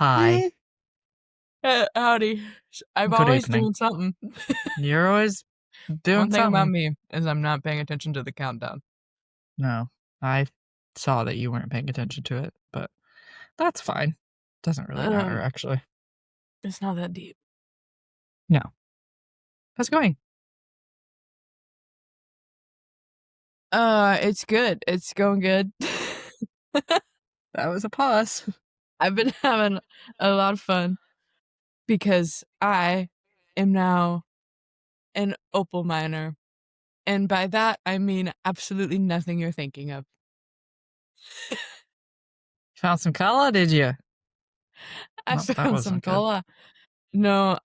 Hi. Howdy. I'm Good always evening. doing something. You're always doing One thing something. about me is I'm not paying attention to the countdown. No, I saw that you weren't paying attention to it, but that's fine. Doesn't really matter, actually. It's not that deep. No. How's it going? It's good. It's going good. That was a pause. I've been having a lot of fun because I am now an opal miner. And by that, I mean absolutely nothing you're thinking of. Found some color, did you? I Nope, that found some wasn't good. cola. No,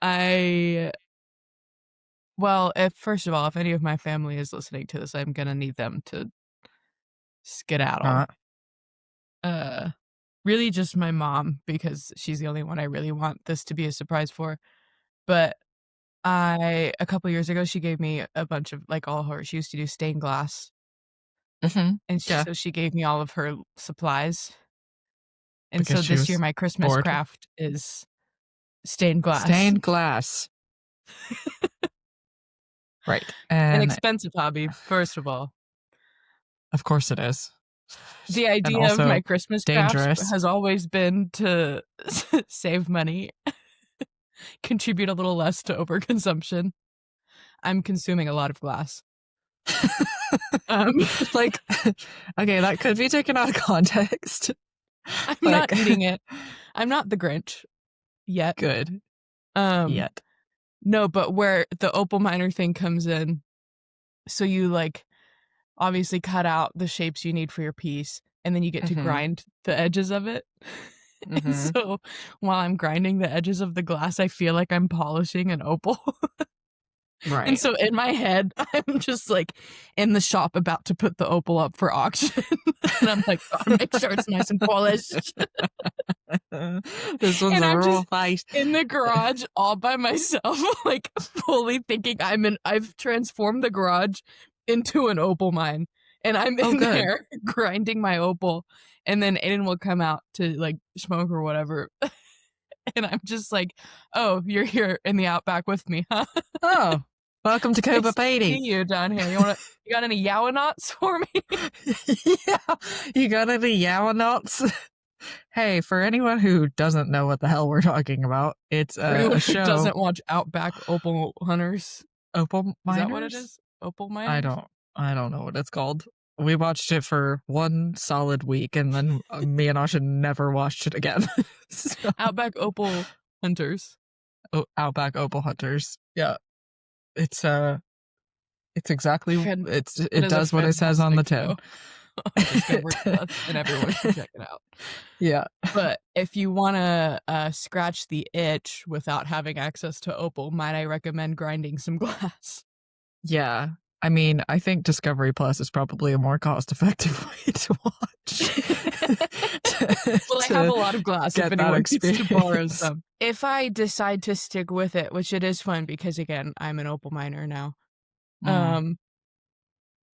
well, first of all, if any of my family is listening to this, I'm gonna need them to skedaddle. Really just my mom, because she's the only one I really want this to be a surprise for. But a couple years ago, she gave me a bunch of, like, all her, she used to do stained glass. And Yeah. so she gave me all of her supplies. And Because so she this year, was my Christmas bored. craft is stained glass. Stained glass. Right. An And expensive hobby, first of all. of course it is. The And idea of also my Christmas dangerous. crafts has always been to save money, contribute a little less to overconsumption. I'm consuming a lot of glass. Like, okay, that could be taken out of context. I'm not eating it. I'm not the Grinch yet. Good. Yet. No, but where the opal miner thing comes in, so you, like, obviously cut out the shapes you need for your piece, and then you get to grind the edges of it. And so while I'm grinding the edges of the glass, I feel like I'm polishing an opal. Right. And so in my head, I'm just, like, in the shop about to put the opal up for auction. And I'm like, gotta make sure it's nice and polished. This one's a real fight. In the garage all by myself, like, fully thinking I've transformed the garage into an opal mine. And I'm in there grinding my opal. And then Aiden will come out to, like, smoke or whatever. And I'm just like, oh, you're here in the outback with me, huh? Oh, welcome to Cobra Beatty. See you down here. You got any Yowanots for me? Yeah, you got any Yowanots? Hey, for anyone who doesn't know what the hell we're talking about, it's a show. Who doesn't watch Outback Opal Hunters? Opal Miners? Is that what it is? Opal Miners? I don't know what it's called. We watched it for one solid week, and then me and Asha never watched it again. So. Outback Opal Hunters. Oh, Outback Opal Hunters. Yeah, it's exactly it does what it says on the tin. And everyone should check it out. Yeah, but if you want to scratch the itch without having access to opal, might I recommend grinding some glass? Yeah. I mean, I think Discovery Plus is probably a more cost-effective way to watch. Well, I have a lot of glass if anyone needs to borrow some. If I decide to stick with it, which it is fun because, again, I'm an opal miner now.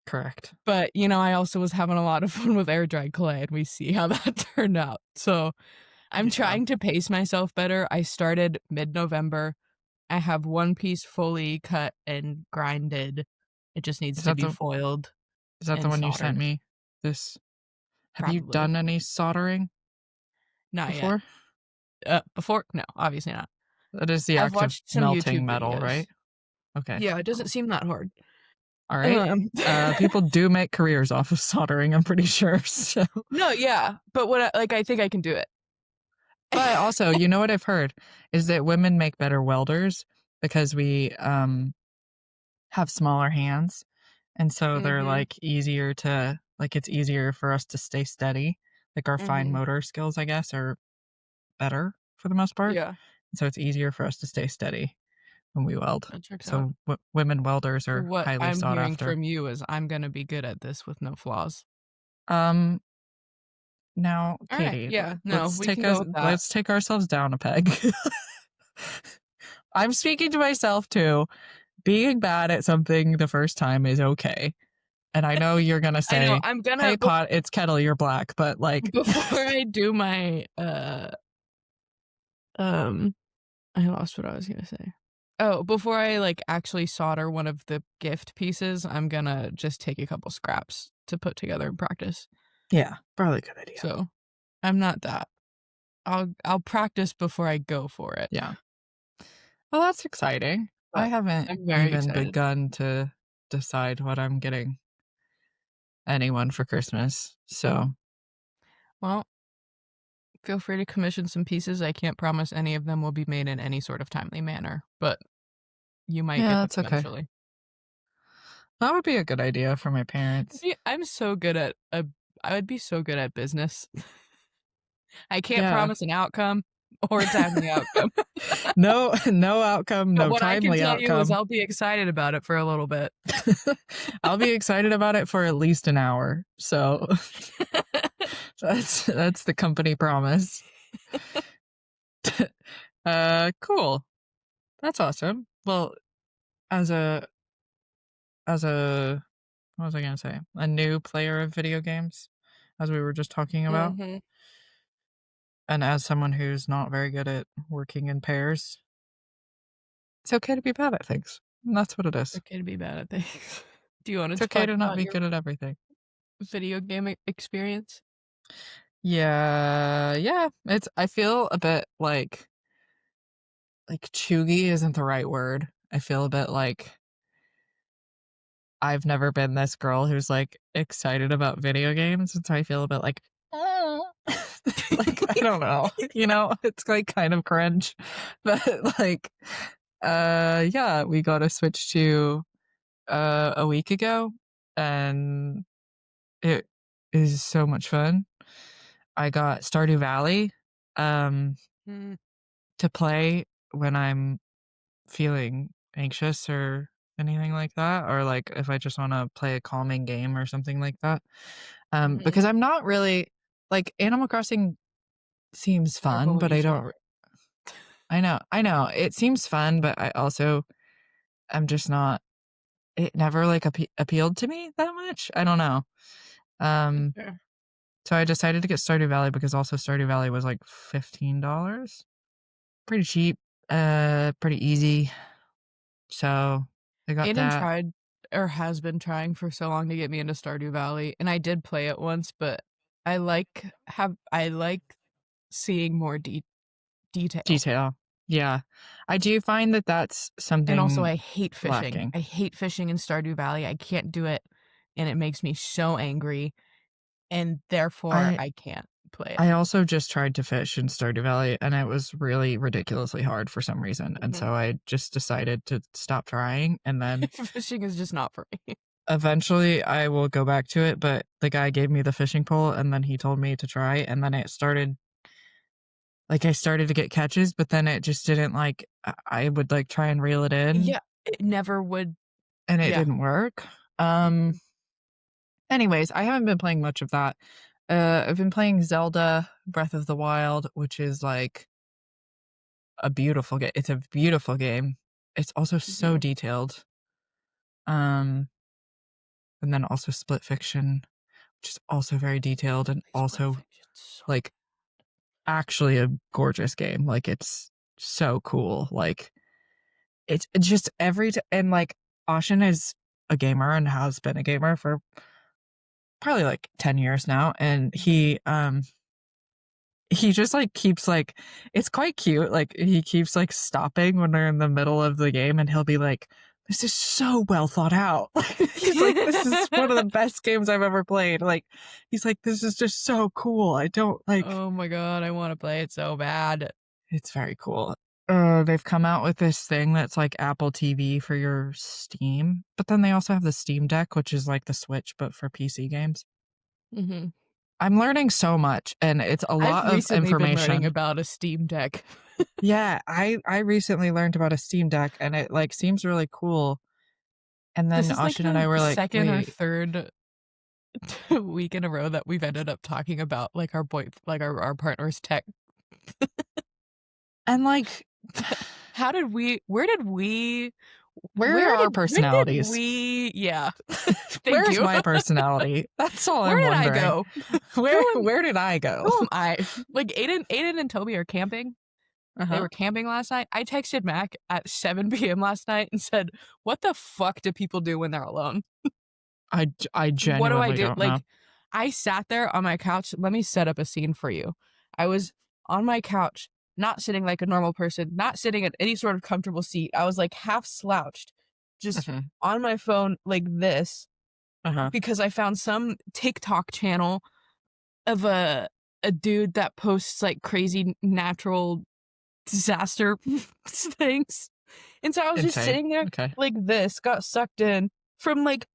Correct. But, you know, I also was having a lot of fun with air-dried clay, and we see how that turned out. So I'm trying to pace myself better. I started mid-November. I have one piece fully cut and grinded. It just needs to be foiled. Is that the one you sent me? Have you done any soldering? Not before? Yet. Before? No, obviously not. That is the act of melting metal, right? Okay. Yeah, it doesn't seem that hard. All right. People do make careers off of soldering, I'm pretty sure. So. No, yeah. But I think I can do it. But also, you know what I've heard is that women make better welders because we have smaller hands. And so they're like easier to, like, it's easier for us to stay steady. Like our fine motor skills, I guess, are better for the most part. Yeah. So it's easier for us to stay steady when we weld. So women welders are highly sought after. What I'm hearing from you is I'm going to be good at this with no flaws. Now, Katie, yeah, no, let's take ourselves down a peg. I'm speaking to myself too. Being bad at something the first time is okay. And I know you're going to say, hey, pot, it's kettle, you're black. But, like, before I do my I lost what I was gonna say. Oh, before I like actually solder one of the gift pieces, I'm gonna just take a couple scraps to put together and practice. Yeah, probably a good idea. So I'm not that. I'll practice before I go for it. Yeah. Well, that's exciting. I But haven't I'm very even excited. begun to decide what I'm getting anyone for Christmas. So, Well, feel free to commission some pieces. I can't promise any of them will be made in any sort of timely manner, but you might yeah, get them that's okay. eventually. That would be a good idea for my parents. See, I'm so good at I would be so good at business. I can't Yeah. promise an outcome or a timely outcome. No outcome, But no what I can timely tell you is outcome. I'll be excited about it for a little bit. I'll be excited about it for at least an hour. So that's the company promise. Cool. That's awesome. Well, as a what was I gonna say? A new player of video games, as we were just talking about, Mhm. and as someone who's not very good at working in pairs, it's okay to be bad at things. And that's what it is. Okay to be bad at things. Do you wanna It's okay talk to not about be your good at everything. video game experience? Yeah. It's I feel a bit like chuggy isn't the right word. I feel a bit like I've never been this girl who's like excited about video games, and so I feel a bit like, "Oh." Like I don't know, it's like kind of cringe, but like, yeah, we got a Switch 2 a week ago, and it is so much fun. I got Stardew Valley Mm, to play when I'm feeling anxious or anything like that, or like if I just want to play a calming game or something like that. mhm. Because I'm not really like Animal Crossing seems Careful fun, what but you I say. don't. I know it seems fun, but I also I'm just not. It never like appealed to me that much. I don't know. That's Um, fair. so I decided to get Stardew Valley because also Stardew Valley was like $15, pretty cheap, pretty easy. So I got Aiden that. tried or has been trying for so long to get me into Stardew Valley, and I did play it once, but I like seeing more detail. Detail. Yeah. I do find that that's And also, something I hate fishing. lacking. I hate fishing in Stardew Valley. I can't do it, and it makes me so angry, and therefore I I can't play it. I also just tried to fish in Stardew Valley, and it was really ridiculously hard for some reason, and Mhm. so I just decided to stop trying, and then Fishing is just not for me. eventually I will go back to it, but the guy gave me the fishing pole, and then he told me to try, and then it started like, I started to get catches, but then it just didn't, like I would, like, try and reel it in, Yeah, it never would. and it Yeah. didn't work. Um, Mhm. anyways, I haven't been playing much of that. I've been playing Zelda Breath of the Wild, which is, like, a beautiful game. It's a beautiful game. It's also so Mhm. detailed. Um, and then also Split Fiction, which is also very detailed and Play Split also, Fiction so like, actually a gorgeous game. Like, it's so cool. Like, it's just and, like, Ashin is a gamer and has been a gamer for probably, like, 10 years now, and Mhm. he just, like, keeps, like it's quite cute, like, he keeps, like, stopping when they're in the middle of the game, and he'll be like, "This is so well thought out." He's like, "This is one of the best games I've ever played." Like, he's like, "This is just so cool. I don't like." Oh my god, I wanna play it so bad. It's very cool. They've come out with this thing that's like Apple TV for your Steam, but then they also have the Steam Deck, which is like the Switch, but for PC games. Mhm. I'm learning so much, and it's a I've lot of recently been learning information. about a Steam Deck. Yeah, I recently learned about a Steam Deck, and it, like, seems really cool, and This then is like Austin and the I were like, second or "Wait," third week in a row that we've ended up talking about, like, our partner's tech. and, like, How did we where are our when did personalities? we yeah. Thank Where's you. my personality? That's all Where I'm did I wondering. go? Where Who am where did I go? who am I? Like, Aiden and Toby are camping. They were camping last night. I texted Mac at 7 p.m. last night and said, "What the fuck do people do when they're alone? I What do I genuinely do?" don't know. Like, I sat there on my couch. Let me set up a scene for you. I was on my couch, not sitting like a normal person, not sitting at any sort of comfortable seat. I was like half slouched, just Mhm. on my phone like this, Uh-huh. because I found some TikTok channel of a dude that posts like crazy natural disaster things. And so I was just Insane. sitting there Okay. like this, got sucked in from like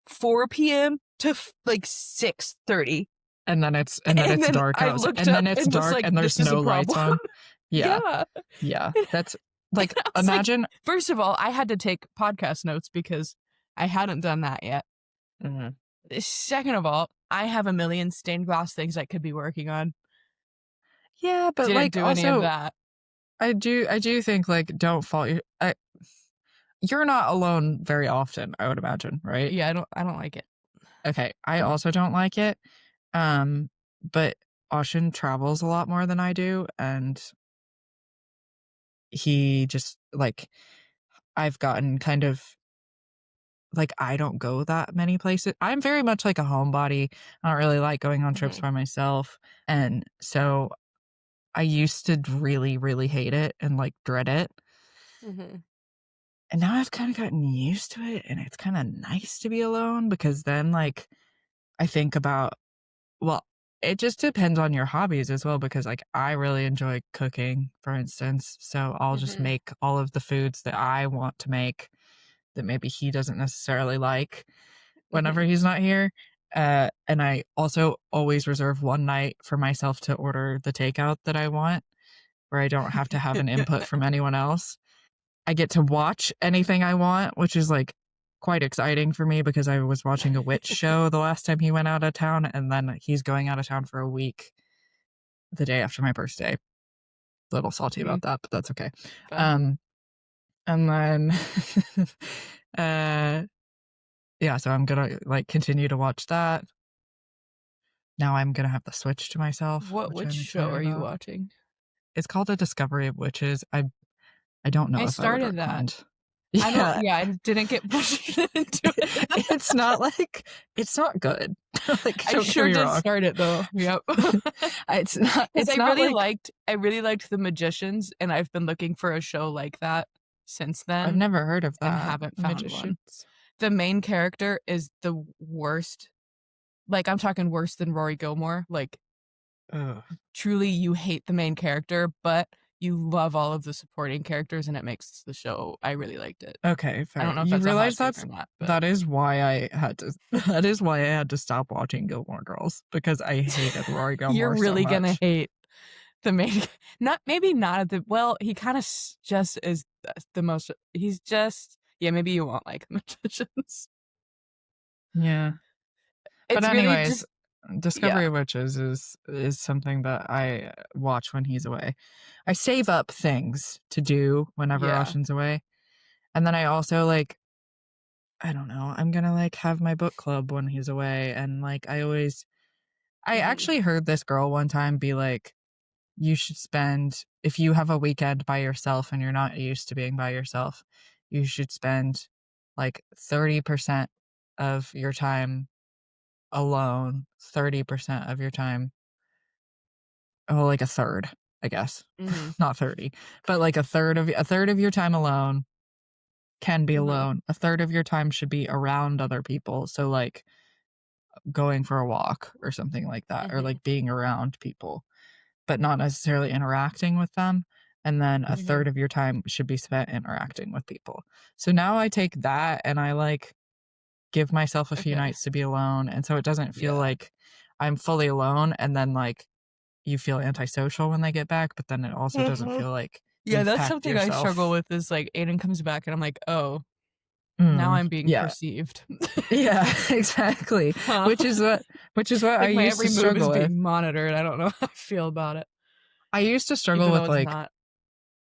4 p.m. to like 6:30. And then And it's then dark I outside. looked And then up it's and was dark like, and there's this is a no lights problem. on. Yeah. Yeah. Yeah. And That's like, I was like, imagine. first of all, I had to take podcast notes because I hadn't done that yet. Mhm. Second of all, I have a million stained glass things I could be working on. Yeah, but Didn't like do any of also that. I do think like don't fault you. You're not alone very often, I would imagine, right? Yeah, I don't like it. Okay. I also don't like it. Um, but Austin travels a lot more than I do, and he just like I've gotten kind of like I don't go that many places. I'm very much like a homebody. I don't really like going on trips Mhm. by myself. And so I used to really, really hate it and like dread it. Mhm. And now I've kind of gotten used to it, and it's kind of nice to be alone because then like I think about, well, it just depends on your hobbies as well because like I really enjoy cooking, for instance. So I'll just Mhm. make all of the foods that I want to make that maybe he doesn't necessarily like whenever Mhm. he's not here. And I also always reserve one night for myself to order the takeout that I want, where I don't have to have an input from anyone else. I get to watch anything I want, which is like quite exciting for me because I was watching a witch show the last time he went out of town, and then he's going out of town for a week the day after my birthday. A little salty Mhm. about that, but that's okay. Fun. Um, and then, uh, yeah, so I'm gonna like continue to watch that. Now I'm gonna have the Switch to myself, which Which I'm show excited are you about. watching? It's called The Discovery of Witches. I don't know I if I would started that. recommend. Yeah, I didn't get much into it. it's not like it's not good. Like, I don't get sure me did wrong. start it though. Yep. Because It's not like I really liked The Magicians, and I've been looking for a show like that since I've then never heard of and that. haven't The found one. Magicians. The main character is the worst. Like, I'm talking worse than Rory Gilmore. Like, Ugh. truly you hate the main character, but you love all of the supporting characters, and it makes the show. I really liked it. Okay, I don't fair. know if You that's a hot realize take or not, but that is why I had to that is why I had to stop watching Gilmore Girls because I hated Rory you're Gilmore so really gonna much. hate the main. Not maybe not at the well. He kind of just is the most. He's just yeah. Maybe you won't like Magicians. Yeah. But It's really anyways, just yeah, Discovery of Witches is something that I watch when he's away. I save up things to do whenever yeah. Roshan's away. And then I also like I don't know, I'm gonna like have my book club when he's away. And like I Hmm. actually heard this girl one time be like, you should spend if you have a weekend by yourself and you're not used to being by yourself, you should spend like 30% of your time alone, 30% of your time, oh, like a third, I guess. Hmm. Not 30, but like a third of your time alone can be Hmm. alone. A third of your time should be around other people. So like going for a walk or something like that, or Hmm. like being around people, but not necessarily interacting with them. And then a Hmm. third of your time should be spent interacting with people. So now I take that and I like give myself a few Okay. nights to be alone. And so it doesn't feel Yeah. like I'm fully alone and then like you feel antisocial when they get back, but then it also doesn't Hmm. feel like Yeah, you've that's packed something I struggle yourself. with. Is like Aiden comes back, and I'm like, oh, now I'm being Yeah. perceived. Yeah, exactly. Huh? Which is what I Like my used to every move is struggle with. being monitored. I don't know how I feel about it, I used to struggle even though with it's like not.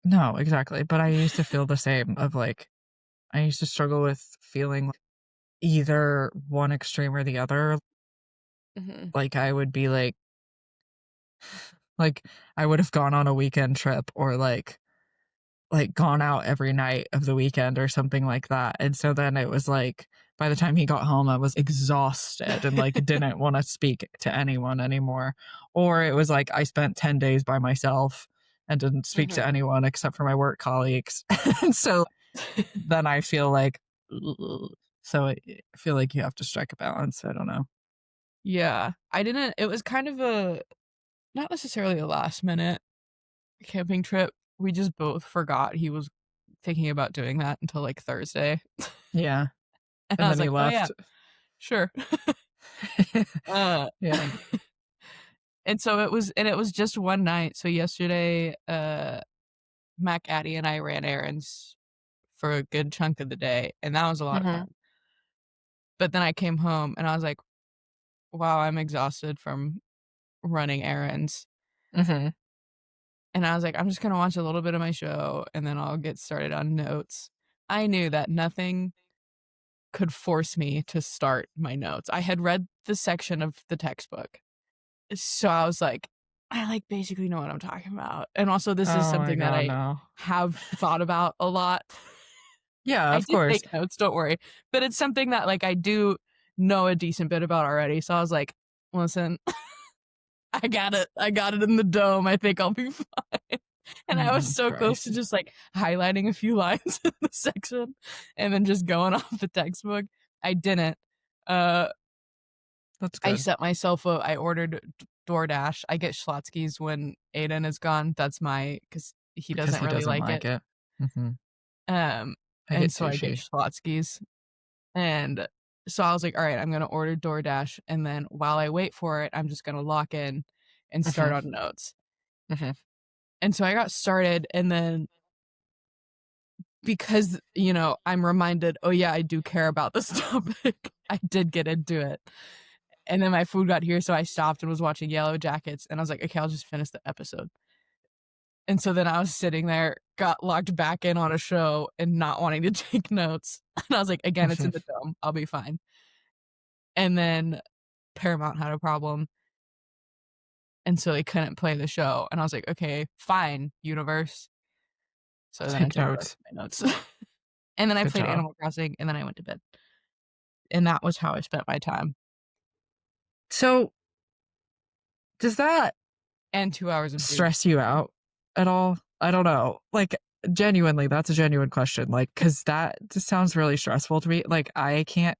no, exactly, but I used to feel the same of like I used to struggle with feeling like either one extreme or the other. Hmm. Like I would be Like, I would have gone on a weekend trip or like gone out every night of the weekend or something like that. And so then it was like by the time he got home, I was exhausted and like didn't want to speak to anyone anymore. Or it was like I spent 10 days by myself and didn't speak to anyone except for my work colleagues. And so then I feel like, ugh. So I feel like you have to strike a balance. I don't know. Yeah. I didn't it was kind of a not necessarily a last minute camping trip. We just both forgot he was thinking about doing that until, like, Thursday. Yeah. And I And was then he like, "Oh, yeah, left. sure." Uh, Yeah. and it was just one night. So yesterday, Mac, Addie, and I ran errands for a good chunk of the day, and that was a lot of Mhm. fun. But then I came home and I was like, "Wow, I'm exhausted from running errands." Mhm. And I was like, "I'm just gonna watch a little bit of my show, and then I'll get started on notes." I knew that nothing could force me to start my notes. I had read the section of the textbook, so I was like, "I, like, basically know what I'm talking about." And also, this is Oh my something that god, I no. have thought about a lot. Yeah, I of did course. take notes, don't worry, but it's something that, like, I do know a decent bit about already, so I was like, "Listen, I got it in the dome, I think I'll be fine." And I was so close to Christ. just, like, highlighting a few lines in the section and then just going off the textbook. I didn't. Uh, That's I good set myself a I ordered DoorDash. I get Schlotzsky's when Aiden is gone. That's my because he because doesn't he really doesn't like it. like it. Mhm. Um, I and get so I get sushi. Schlotzsky's. And so I was like, "All right, I'm gonna order DoorDash, and then while I wait for it, I'm just gonna lock in and start Mhm. on notes." Mhm. And so I got started, and then because, I'm reminded, "Oh, yeah, I do care about this topic," I did get into it. And then my food got here, so I stopped and was watching Yellow Jackets, and I was like, "Okay, I'll just finish the episode." And so then I was sitting there, got locked back in on a show and not wanting to take notes. And I was like, "Again, it's in Mhm. the dome. I'll be fine." And then Paramount had a problem, and so they couldn't play the show, and I was like, "Okay, fine, universe." So then I Take took the rest notes. of my notes. And then I Good played job. Animal Crossing, and then I went to bed. And that was how I spent my time. So, does that And 2 hours of food. stress you out at all? I don't know. Like, genuinely, that's a genuine question, like, because that just sounds really stressful to me. Like, I can't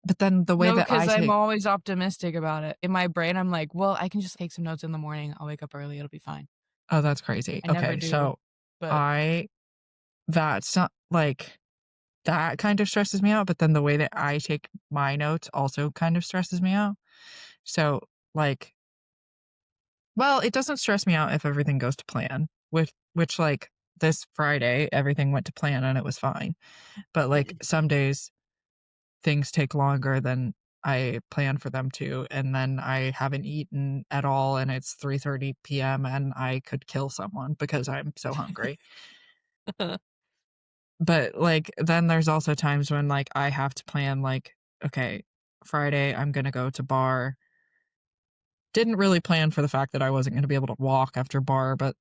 but then the way No, that because I 'cause I'm take always optimistic about it. In my brain, I'm like, "Well, I can just take some notes in the morning. I'll wake up early, it'll be fine." oh, that's crazy. I never Okay, do, so but I that's not like that kind of stresses me out, but then the way that I take my notes also kind of stresses me out. So, like well, it doesn't stress me out if everything goes to plan, which, like, this Friday, everything went to plan and it was fine. But, like, some days, things take longer than I plan for them to, and then I haven't eaten at all, and it's 3:30 PM, and I could kill someone because I'm so hungry. But, like, then there's also times when, like, I have to plan, like, "Okay, Friday, I'm gonna go to bar." Didn't really plan for the fact that I wasn't gonna be able to walk after bar, but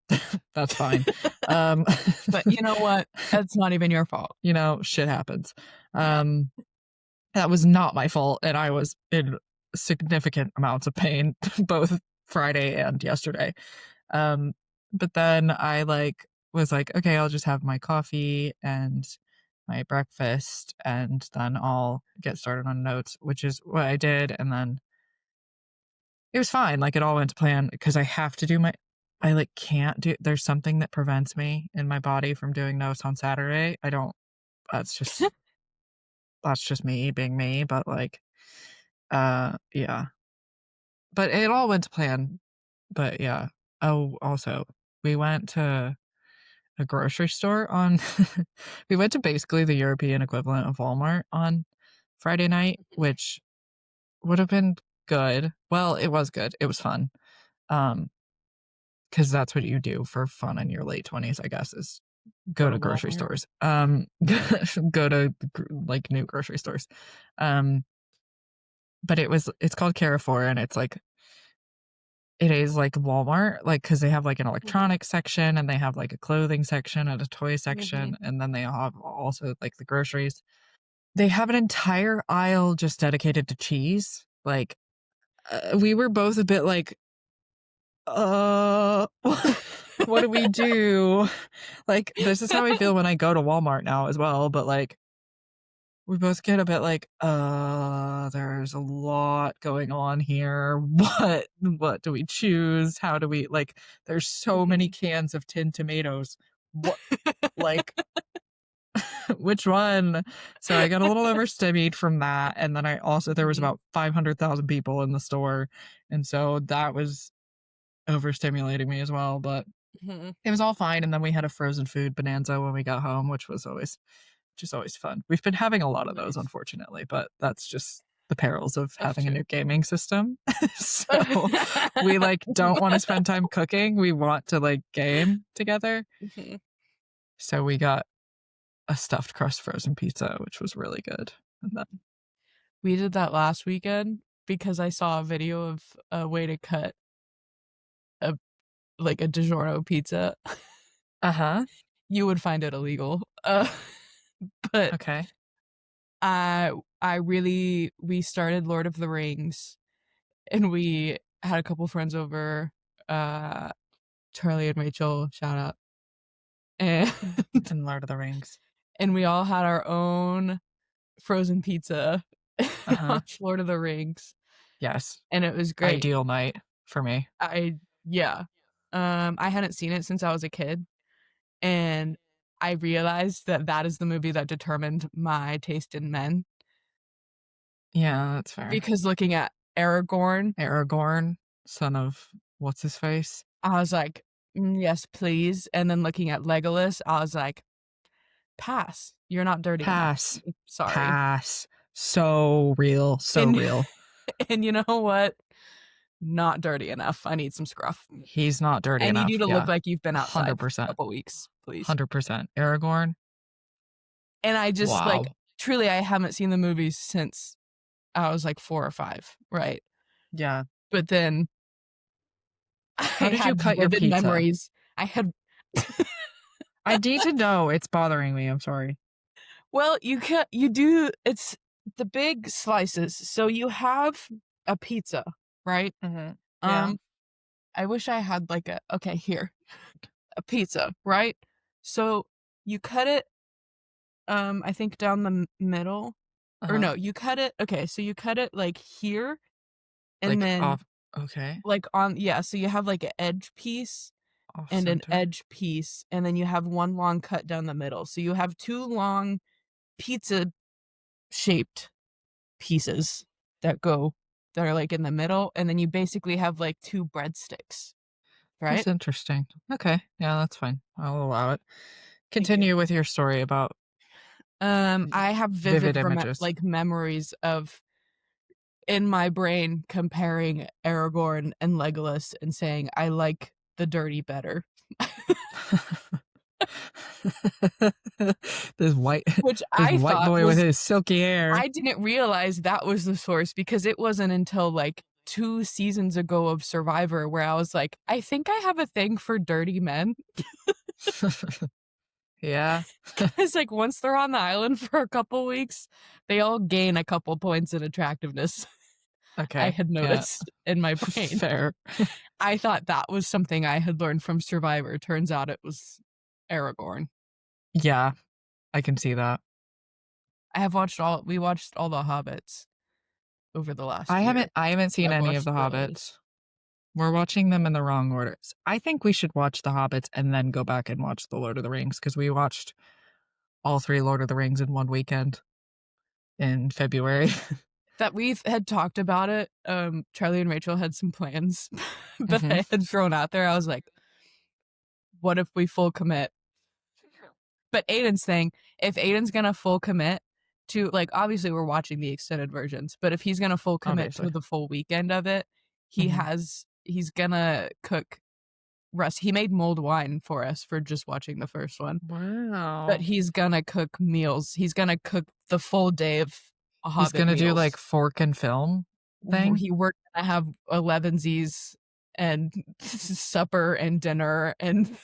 that's fine. Um, But you know what? That's not even your fault. shit happens. Um, that was not my fault, and I was in significant amounts of pain both Friday and yesterday. Um, but then I, like, was like, "Okay, I'll just have my coffee and my breakfast, and then I'll get started on notes," which is what I did, and then it was fine, like, it all went to plan because I have to do my I, like, can't do there's something that prevents me in my body from doing notes on Saturday. I don't that's just that's just me being me, but, like, yeah. But it all went to plan, but yeah. Oh, also, we went to a grocery store on we went to basically the European equivalent of Walmart on Friday night, which would have been good. Well, it was good, it was fun. Um 'Cause that's what you do for fun in your late 20s, I guess, is Go go to to grocery Walmart. stores. Go to like, new grocery stores. Um, but it's called Carrefour, and it's, like, It is like Walmart, like, because they have, like, an electronics section, and they have, like, a clothing section and a toy section, and then they have also, like, the groceries. They have an entire aisle just dedicated to cheese. Like, we were both a bit like, what do we do?" Like, this is how I feel when I go to Walmart now as well, but, like, we both get a bit like, there's a lot going on here. What do we choose? How do we, like, there's so many cans of tinned tomatoes. What, like, which one? So I got a little overstimmied from that, and then there was about 500,000 people in the store, and so that was overstimulating me as well, but it was all fine, and then we had a frozen food bonanza when we got home, which is always fun. We've been having a lot of those, Nice. unfortunately, but that's just the perils of That's having a true. new gaming system. So we, like, don't wanna spend time cooking, we want to, like, game together. So we got a stuffed crust frozen pizza, which was really good, and then We did that last weekend because I saw a video of a way to cut like a DiGiorno pizza. Uh-huh. You would find it illegal. But Okay. we started Lord of the Rings, and we had a couple friends over, Charlie and Rachel, shout out. And And Lord of the Rings. and we all had our own frozen pizza and watched Lord of the Rings, Yes. and it was great. Ideal night for me. Yeah. I hadn't seen it since I was a kid, and I realized that that is the movie that determined my taste in men, Yeah, that's fair. because looking at Aragorn, son of what's his face? I was like, yes, please," and then looking at Legolas, I was like, "Pass. You're not dirty enough. Pass. Sorry." Pass. So real, so And real. and you know what? Not dirty enough. I need some scruff. He's not dirty I need enough. you to Yeah. look like you've been outside for a 100%. couple weeks, please. 100%. Aragorn? And I just, like, Wow. truly, I haven't seen the movies since I was, like, 4 or 5, right? Yeah. But then I How did you had cut your vivid pizza? memories. I had I need to know. It's bothering me. I'm sorry. Well, it's the big slices. So you have a pizza, right? Yeah. I wish I had like here, a pizza, right? So you cut it, I think down the middle, or no, you cut it. Okay, so you cut it like here, and Like, then off. Okay. like so you have like an edge piece Off and an center. edge piece, and then you have one long cut down the middle. So you have two long pizza shaped pieces that are like in the middle, and then you basically have like two breadsticks, right? That's interesting. Okay. Yeah, that's fine. I'll allow it. Thank you. Continue with your story about I have vivid images. like memories of, in my brain, comparing Aragorn and Legolas and saying, I like the dirty better. This white Which this I white thought boy with was his silky hair. I didn't realize that was the source, because it wasn't until like 2 seasons ago of Survivor where I was like, I think I have a thing for dirty men. Yeah. It's like once they're on the island for a couple weeks, they all gain a couple points in attractiveness. Okay. I had noticed in my brain. Fair. I thought that was something I had learned from Survivor. Turns out it was Aragorn. Yeah. I can see that. We watched all the Hobbits over the last I year. haven't seen I've any of watched the Hobbits. We're watching them in the wrong orders. I think we should watch the Hobbits and then go back and watch the Lord of the Rings, because we watched all 3 Lord of the Rings in one weekend in February. That we had talked about it. Charlie and Rachel had some plans that I had thrown out there. I was like, what if we full commit? But Aiden's thing, if Aiden's gonna full commit to, like, obviously we're watching the extended versions, but if he's gonna full commit to the full weekend of it, he's gonna cook he made mulled wine for us for just watching the first one. Wow. But he's gonna cook meals. He's gonna cook the full day of a Hobbit He's gonna meals. do like fork and film thing. We're gonna have 11sies and supper and dinner, and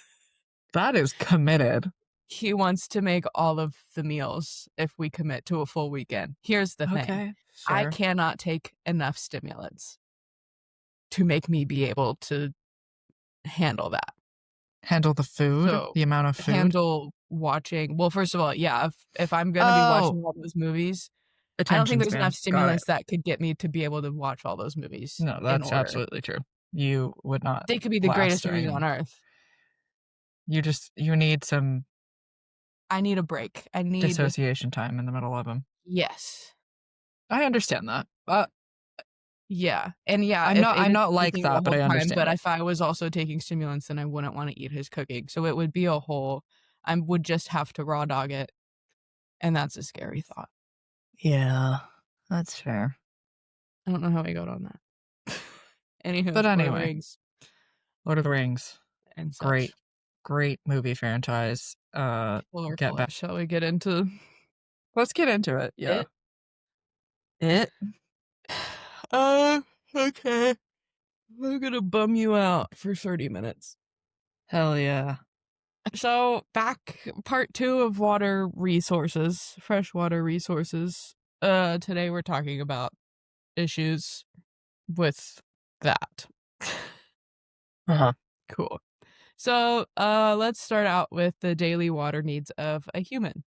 That is committed. he wants to make all of the meals if we commit to a full weekend. Here's the thing. Okay, I sure. cannot take enough stimulants to make me be able to handle that. Handle the food? So, The amount of food? handle watching well, first of all, yeah, if I'm gonna be watching all those movies, I don't think Attention there's enough span. Got it. stimulants that could get me to be able to watch all those movies No, in that's order. absolutely true. You would not They could be the last greatest during movies on them. earth. You need some I need a break. I need dissociation time in the middle of them. Yes. I understand that. Yeah, and yeah, I'm if not Aiden not is like cooking that, the but whole I time, understand but it. if I was also taking stimulants, then I wouldn't wanna eat his cooking, so it would be a whole I would just have to raw dog it, and that's a scary thought. Yeah, that's fair. I don't know how I got on that. Anywho, But Lord of the anyway. Rings Lord of the Rings. and such. Great movie franchise. Get back. Shall we get into Let's get into it. Yeah. It? Okay. I'm gonna bum you out for 30 minutes. Hell yeah. So, back part 2 of water resources, freshwater resources. Today we're talking about issues with that. Uh-huh. Cool. So, let's start out with the daily water needs of a human.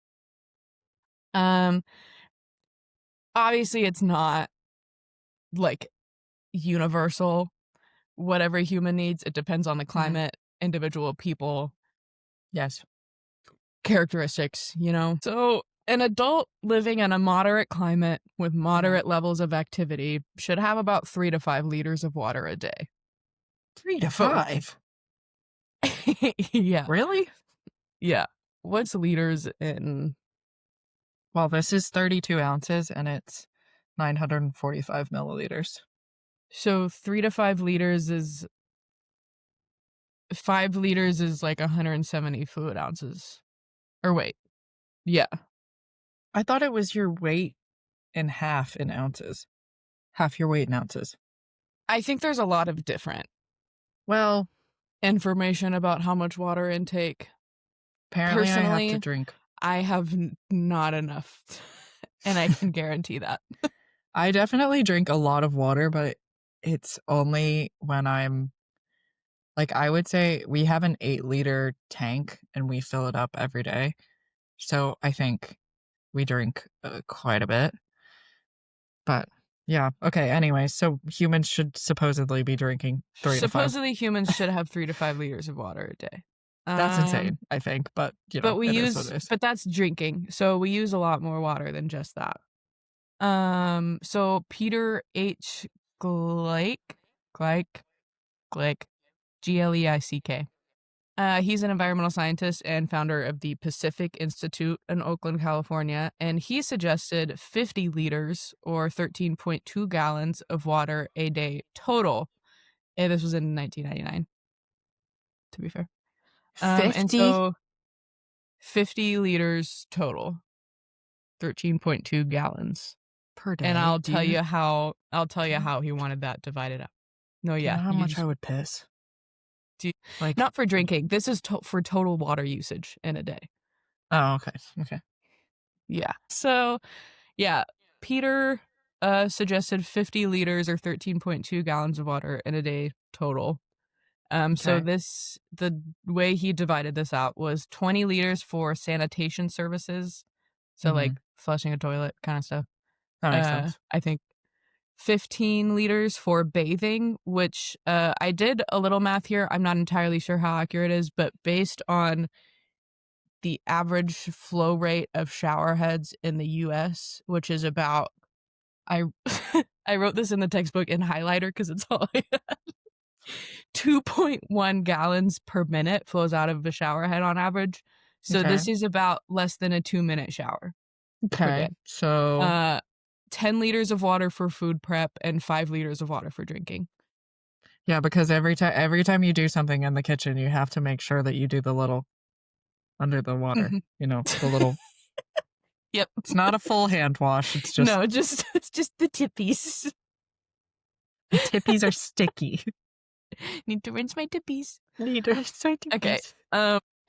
Obviously it's not like universal whatever human needs. It depends on the climate, individual people, Yes. characteristics, you know. So, an adult living in a moderate climate with moderate levels of activity should have about 3 to 5 liters of water a day. 3 to 5? Yeah. Really? Yeah. What's liters in? Well, this is 32 ounces and it's 945 milliliters. So 3 to 5 liters is 5 liters is like 170 fluid ounces. Or wait. Yeah. I thought it was your weight in half in ounces. Half your weight in ounces. I think there's a lot of different Well, information about how much water intake. apparently I have Personally, to drink. I have not enough, and I can guarantee that. I definitely drink a lot of water, but it's only when I'm like, I would say we have an 8-liter tank and we fill it up every day. So I think we drink quite a bit. But yeah, okay, anyway, so humans should supposedly be drinking 3 to 5. Supposedly humans should have 3 to 5 liters of water a day. That's insane, I think, but you know, But it is what it is. but that's drinking, so we use a lot more water than just that. So Peter H. Gleick, Gleick, he's an environmental scientist and founder of the Pacific Institute in Oakland, California, and he suggested 50 liters or 13.2 gallons of water a day total. And this was in 1999, to be fair. 50? And so 50 liters total, 13.2 gallons per day. And I'll tell you how he wanted that divided up. No, Do you yeah. know how much I would piss? Like, not for drinking. This is for total water usage in a day. Oh, okay. Okay. Yeah. So, yeah, Peter suggested 50 liters or 13.2 gallons of water in a day total. So the way he divided this out was 20 liters for sanitation services. So like flushing a toilet kind of stuff. That makes sense. I think 15 liters for bathing, which I did a little math here. I'm not entirely sure how accurate it is, but based on the average flow rate of shower heads in the US, which is about, I wrote this in the textbook in highlighter because it's all I had. 2.1 gallons per minute flows out of a shower head on average. So this is about less than a 2-minute shower. Okay. So 10 liters of water for food prep and 5 liters of water for drinking. Yeah, because every time you do something in the kitchen, you have to make sure that you do the little under the water, you know, the little. Yep. It's not a full hand wash. It's just it's just the tippies. The tippies are sticky. Need to rinse my tippies. Need to rinse my tippies. Okay.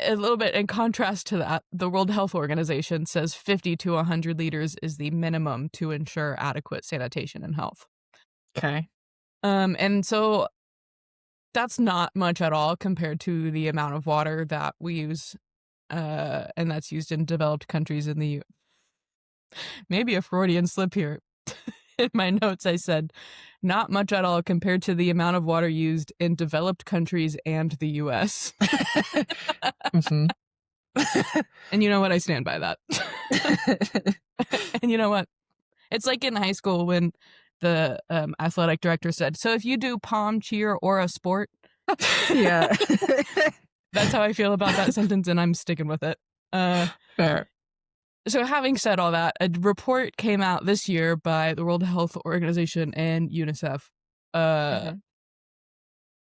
A little bit in contrast to that, the World Health Organization says 50 to 100 liters is the minimum to ensure adequate sanitation and health. Okay. And so that's not much at all compared to the amount of water that we use, and that's used in developed countries in the maybe a Freudian slip here. In my notes, I said, not much at all compared to the amount of water used in developed countries and the U.S. Mm-hmm. And you know what? I stand by that. And you know what? It's like in high school when the athletic director said, so if you do pom, cheer, or a sport. Yeah. That's how I feel about that sentence, and I'm sticking with it. Fair. So having said all that, a report came out this year by the World Health Organization and UNICEF. I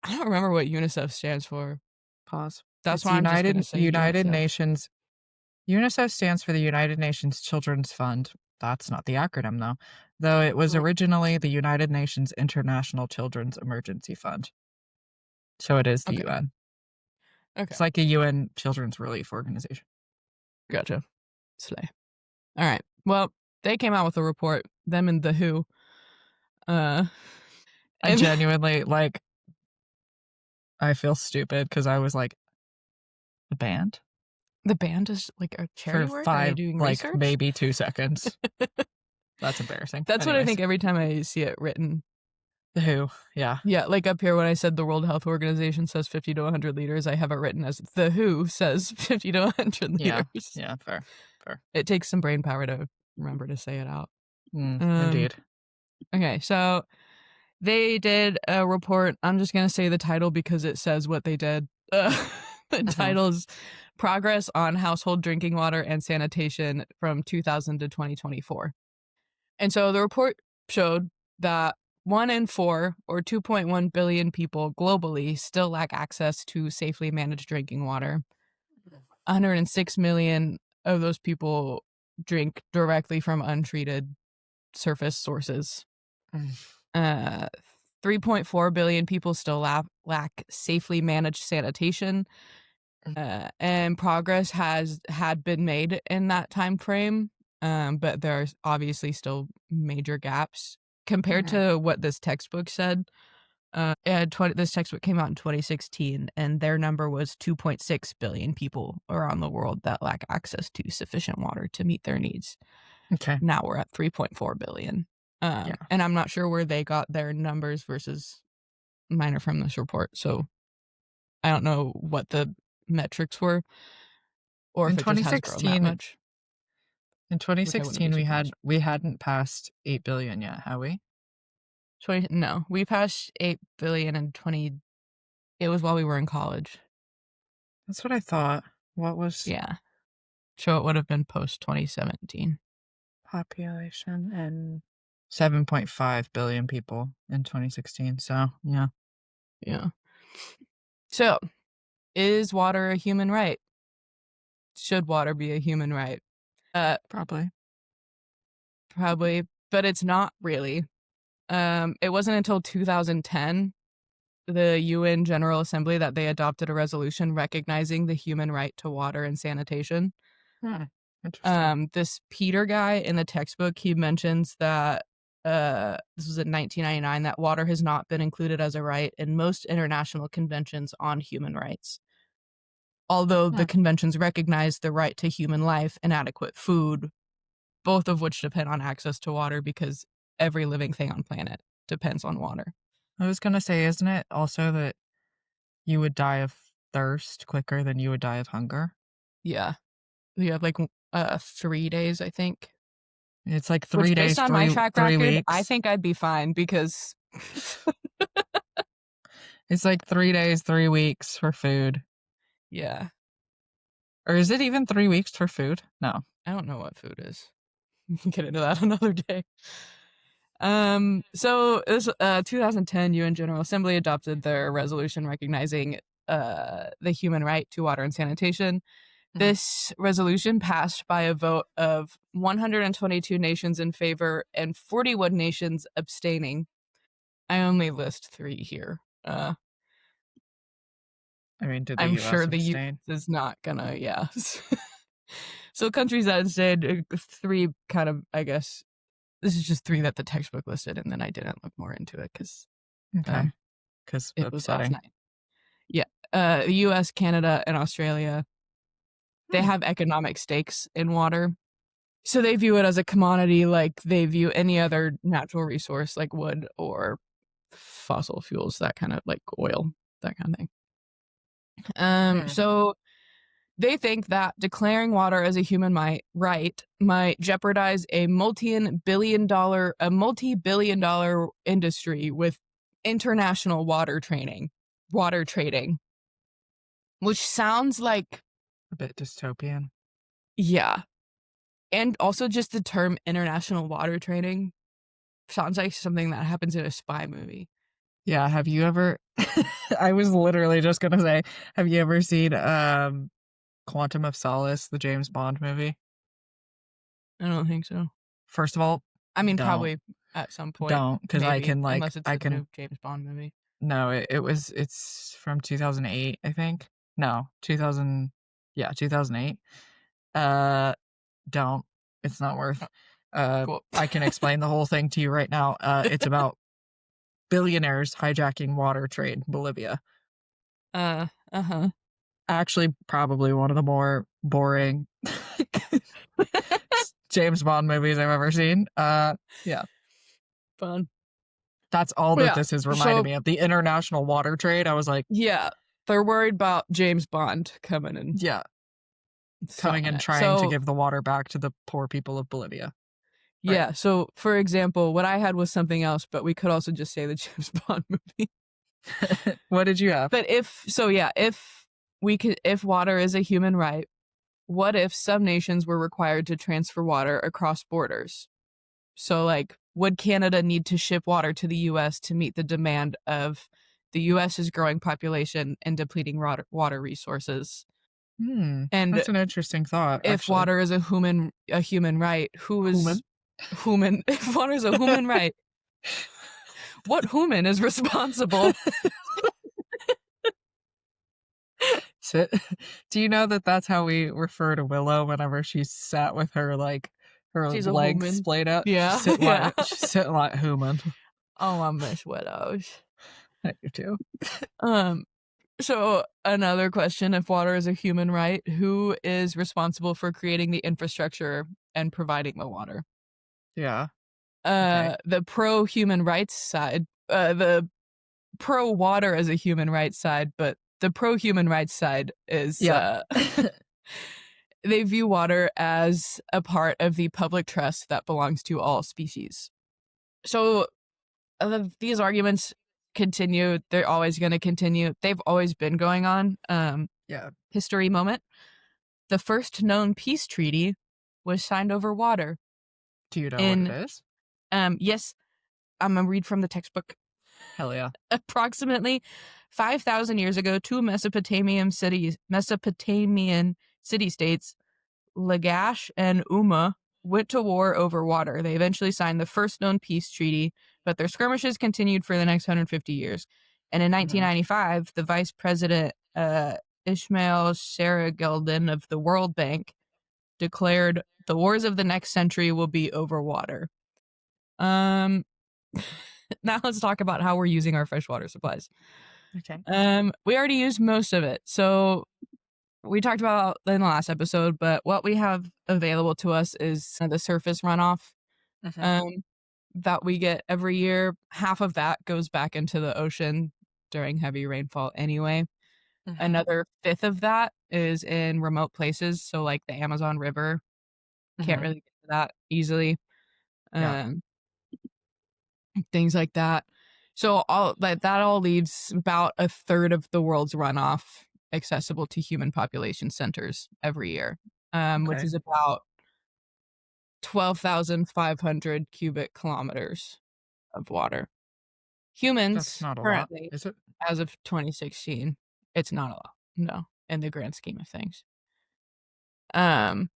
don't remember what UNICEF stands for. Pause. That's it's why I'm just going to say United UNICEF. Nations. UNICEF stands for the United Nations Children's Fund. That's not the acronym, though it was originally the United Nations International Children's Emergency Fund. So it is the UN. Okay. It's like a UN Children's Relief Organization. Gotcha. Slay. All right. Well, they came out with a report, them and the WHO. I genuinely, like, I feel stupid because I was like, the band? The band is like a charity For work? 5, Are they doing like, research? maybe 2 seconds. That's embarrassing. That's what I think every time I see it written. The WHO, yeah. Yeah, like up here when I said the World Health Organization says 50 to 100 liters, I have it written as the WHO says 50 to 100 liters. Yeah, fair. It takes some brain power to remember to say it out. Indeed. Okay, so they did a report. I'm just going to say the title because it says what they did. The title's Progress on Household Drinking Water and Sanitation from 2000 to 2024. And so the report showed that 1 in 4, or 2.1 billion people globally, still lack access to safely managed drinking water. 106 million of those people drink directly from untreated surface sources. 3.4 billion people still lack safely managed sanitation. And progress had been made in that time frame, but there's obviously still major gaps compared to what this textbook said. This textbook came out in 2016, and their number was 2.6 billion people around the world that lack access to sufficient water to meet their needs. Okay. Now we're at 3.4 billion. And I'm not sure where they got their numbers versus mine are from this report, so I don't know what the metrics were, or if it just has grown that much. In 2016, we hadn't passed 8 billion yet, had we? No, we passed 8 billion in 20. It was while we were in college. That's what I thought. What was? Yeah. So it would have been post 2017. Population and 7.5 billion people in 2016. So yeah. So, is water a human right? Should water be a human right? Probably, but it's not really. It wasn't until 2010, the UN General Assembly, that they adopted a resolution recognizing the human right to water and sanitation. Interesting. This Peter guy in the textbook, he mentions that this was in 1999, that water has not been included as a right in most international conventions on human rights. Although the conventions recognize the right to human life and adequate food, both of which depend on access to water because every living thing on planet depends on water. I was going to say, isn't it also that you would die of thirst quicker than you would die of hunger? Yeah. You have like 3 days, I think. It's like 3 days, based on 3 my track record, weeks. I think I'd be fine because it's like 3 days, 3 weeks for food. Yeah. Or is it even 3 weeks for food? No. I don't know what food is. We can get into that another day. So this 2010 UN General Assembly adopted their resolution recognizing the human right to water and sanitation. This resolution passed by a vote of 122 nations in favor and 41 nations abstaining. I only list 3 here. I mean, did the I'm US sure the abstain? US is not gonna, yeah. So countries that stayed, 3 kind of, I guess this is just 3 that the textbook listed, and then I didn't look more into it 'cause, Okay. 'Cause it was last upsetting. night. Yeah, the US, Canada, and Australia, they Hmm. have economic stakes in water, so they view it as a commodity like they view any other natural resource like wood or fossil fuels, that kinda like oil, that kinda thing. Hmm. So they think that declaring water as a human right might jeopardize a multi-billion dollar industry with international water trading, which sounds like, A bit dystopian. yeah. And also just the term international water trading sounds like something that happens in a spy movie. Yeah, have you ever I was literally just gonna say, have you ever seen, Quantum of Solace, the James Bond movie? I don't think so. First of all, I mean, don't. probably at some point, Don't, 'cause I maybe, can, like unless it's I a can new James Bond movie. no, it's from 2008, I think. No, 2000 yeah, 2008. Uh, don't. It's not worth. Oh, cool. I can explain the whole thing to you right now. It's about billionaires hijacking water trade in Bolivia. Uh-huh. Actually, probably one of the more boring James Bond movies I've ever seen. Yeah, Fun. that's all Well, that yeah, this has reminded so me of. The international water trade, I was like, yeah, they're worried about James Bond coming and yeah, coming stopping and it. trying to So, give the water back to the poor people of Bolivia. Right. yeah, so, for example, what I had was something else, but we could also just say the James Bond movie. What did you have? But if water is a human right, what if some nations were required to transfer water across borders? So, like, would Canada need to ship water to the US to meet the demand of the US's growing population and depleting water resources? And That's an interesting thought, if actually. water is a human right, who is Human? human if water is a human right, what human is responsible? Sit. Do you know that that's how we refer to Willow whenever she's sat with her, like, her She's a legs human. splayed out? Yeah, yeah. She's sitting like human. Oh, I miss widows. I do too. Um, so another question, if water is a human right, who is responsible for creating the infrastructure and providing the water? Yeah, okay. The pro-human rights side, the pro-water as a human rights side, but the pro-human rights side is, Yeah. they view water as a part of the public trust that belongs to all species. So, these arguments continue. They're always gonna continue. They've always been going on. Yeah. History moment. The first known peace treaty was signed over water Do you know what it in, is? yes, I'm gonna read from the textbook. Hell yeah. Approximately 5,000 years ago, two Mesopotamian city-states, Lagash and Umma, went to war over water. They eventually signed the first known peace treaty, but their skirmishes continued for the next 150 years. And in Mhm. 1995, the vice president, Ismail Serageldin of the World Bank, declared the wars of the next century will be over water. Um, Now let's talk about how we're using our freshwater supplies. Okay. We already used most of it. So we talked about in the last episode, but what we have available to us is the surface runoff Mhm. um, that we get every year. Half of that goes back into the ocean during heavy rainfall anyway. Mhm. Another fifth of that is in remote places. So, like the Amazon River, can't Mhm. really get to that easily. Yeah. Um, things like that. So that all leaves about a third of the world's runoff accessible to human population centers every year, which Okay. is about 12,500 cubic kilometers of water. That's Humans not a lot, currently, is it? as of 2016, it's not a lot, no, in the grand scheme of things. Um,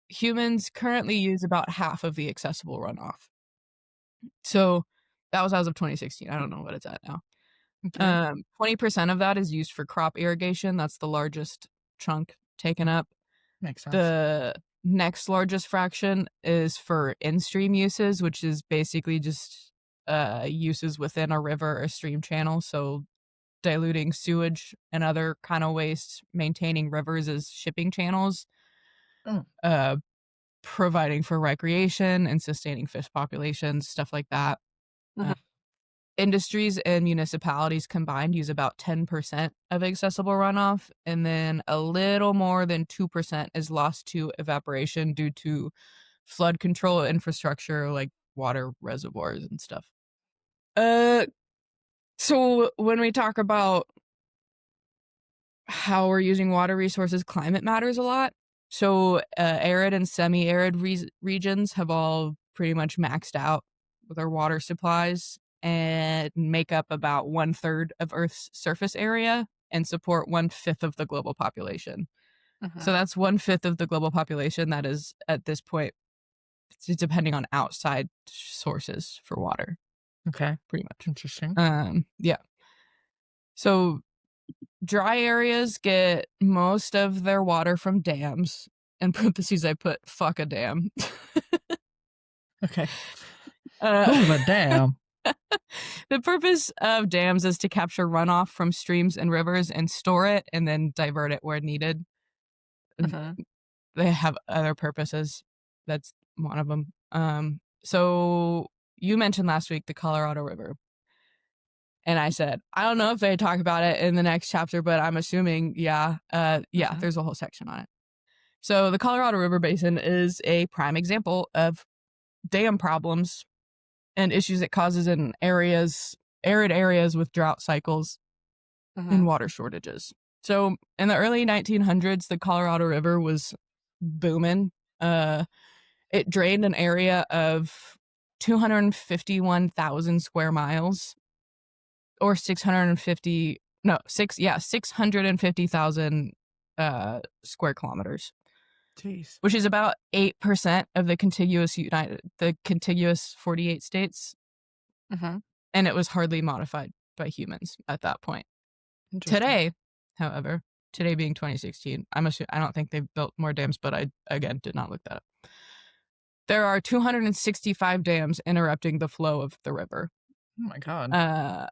Humans currently use about half of the accessible runoff. So that was as of 2016. I don't know what it's at now. Okay. 20% of that is used for crop irrigation. That's the largest chunk taken up. Makes sense. The next largest fraction is for in-stream uses, which is basically just uses within a river or stream channel. So diluting sewage and other kind of waste, maintaining rivers as shipping channels, Oh. uh, providing for recreation and sustaining fish populations, stuff like that. Mhm. Industries and municipalities combined use about 10% of accessible runoff, and then a little more than 2% is lost to evaporation due to flood control infrastructure like water reservoirs and stuff. Uh, so when we talk about how we're using water resources, climate matters a lot. So arid and semi-arid regions have all pretty much maxed out with their water supplies and make up about 1/3 of Earth's surface area and support 1/5 of the global population. So Mhm. that's 1/5 of the global population that is at this point depending on outside sources for water, Okay. pretty much. Interesting. Yeah. So dry areas get most of their water from dams. In parentheses, I put fuck a dam. Okay. Uh, Hoover Dam. the purpose of dams is to capture runoff from streams and rivers and store it and then divert it where needed. And Mhm. they have other purposes. That's one of them. So you mentioned last week the Colorado River. And I said, I don't know if they talk about it in the next chapter, but I'm assuming, yeah. Yeah, Mhm. there's a whole section on it. So the Colorado River Basin is a prime example of dam problems and issues it causes in arid areas with drought cycles and Mhm. water shortages. So in the early 1900s, the Colorado River was booming. Uh, it drained an area of 251,000 square miles or 650,000 square kilometers, Jeez. which is about 8% of the contiguous 48 states, Mhm. and it was hardly modified by humans at that point. Interesting. Today, however, today being 2016, I don't think they've built more dams, but I again did not look that up. There are 265 dams interrupting the flow of the river. Oh my god. Uh,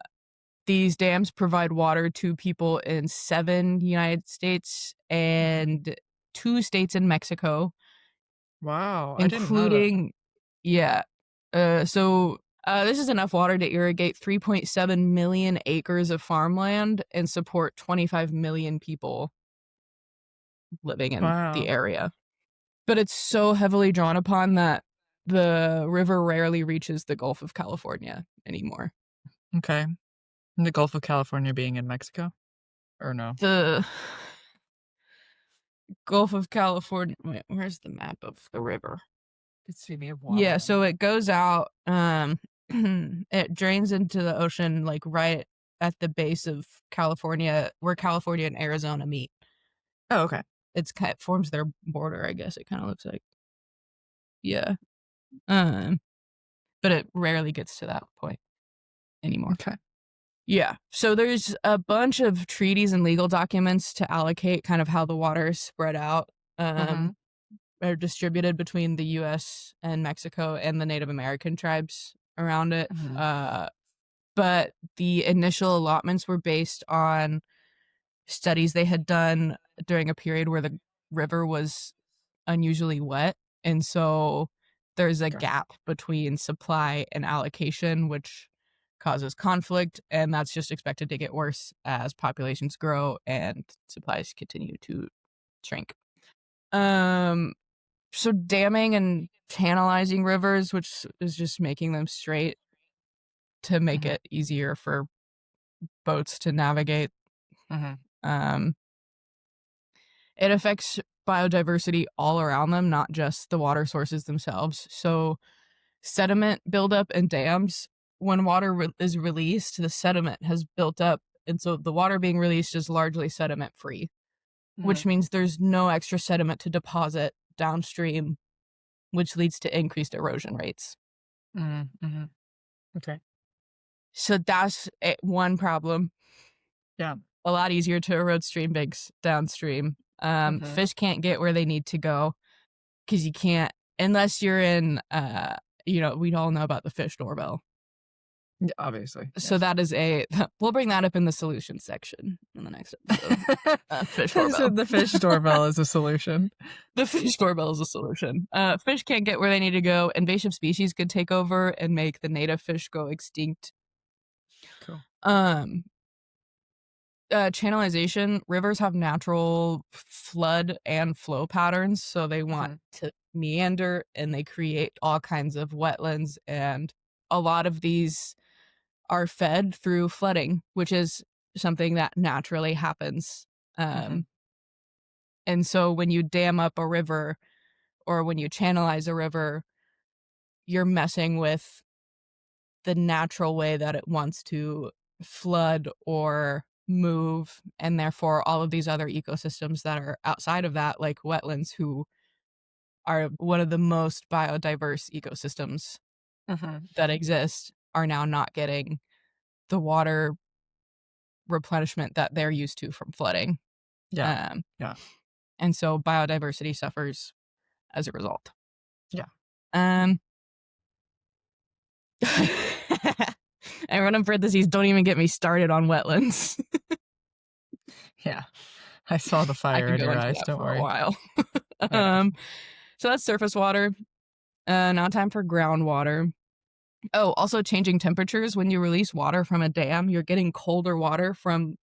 these dams provide water to people in 7 United States Mhm. and 2 states in Mexico, Wow, I didn't know that. including yeah. This is enough water to irrigate 3.7 million acres of farmland and support 25 million people living in the Wow. area. But it's so heavily drawn upon that the river rarely reaches the Gulf of California anymore. Okay. And the Gulf of California being in Mexico? Or no? The Gulf of California, wait, where's the map of the river? Could see me of Yeah, water. so it goes out, it drains into the ocean, like, right at the base of California, where California and Arizona meet. Oh, okay. It forms their border, I guess it kinda looks like. Yeah, um, but it rarely gets to that point anymore. Okay. Yeah, so there's a bunch of treaties and legal documents to allocate kind of how the water is spread out, Mhm. or distributed between the US and Mexico and the Native American tribes around it, Mhm. but the initial allotments were based on studies they had done during a period where the river was unusually wet. And so there's a Okay. gap between supply and allocation, which causes conflict. And that's just expected to get worse as populations grow and supplies continue to shrink. Um, so damming and channelizing rivers, which is just making them straight to make Mhm. it easier for boats to navigate. Mhm. Um, it affects biodiversity all around them, not just the water sources themselves. So, sediment buildup in dams, when water is released, the sediment has built up. And so the water being released is largely sediment free, which Mhm. means there's no extra sediment to deposit downstream, which leads to increased erosion rates. Mhm. Mhm. Okay. So that's one problem. Yeah. A lot easier to erode stream banks downstream. Fish can't get where they need to go because you can't, unless you're in, we all know about the fish doorbell. Yeah, obviously. So Yes. that is we'll bring that up in the solution section in the next episode. Fish doorbell. The fish doorbell is a solution. The fish doorbell is a solution. Fish can't get where they need to go. Invasive species could take over and make the native fish go extinct. Cool. Channelization, rivers have natural flood and flow patterns, so they want to meander, and they create all kinds of wetlands, and a lot of these are fed through flooding, which is something that naturally happens. And so when you dam up a river or when you channelize a river, you're messing with the natural way that it wants to flood or move, and therefore all of these other ecosystems that are outside of that, like wetlands, who are one of the most biodiverse ecosystems that exist, are now not getting the water replenishment that they're used to from flooding. Yeah. And so biodiversity suffers as a result. Yeah. I run in parentheses, don't even get me started on wetlands. Yeah. I saw the fire in your eyes, don't worry. A while. So that's surface water. Now time for groundwater. Oh, also changing temperatures. When you release water from a dam, you're getting colder water from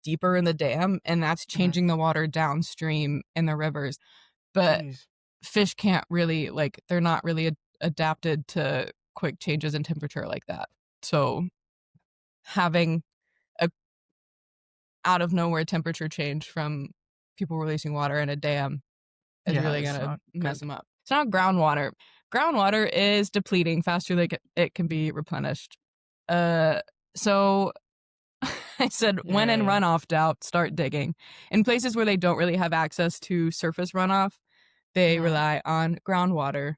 deeper in the dam, and that's changing the water downstream in the rivers. But fish can't really, they're not really adapted to quick changes in temperature like that. So having a out of nowhere temperature change from people releasing water in a dam is really going to mess them up. It's not groundwater. Groundwater is depleting faster than it can be replenished. So I said, when in runoff doubt, start digging. In places where they don't really have access to surface runoff, they rely on groundwater,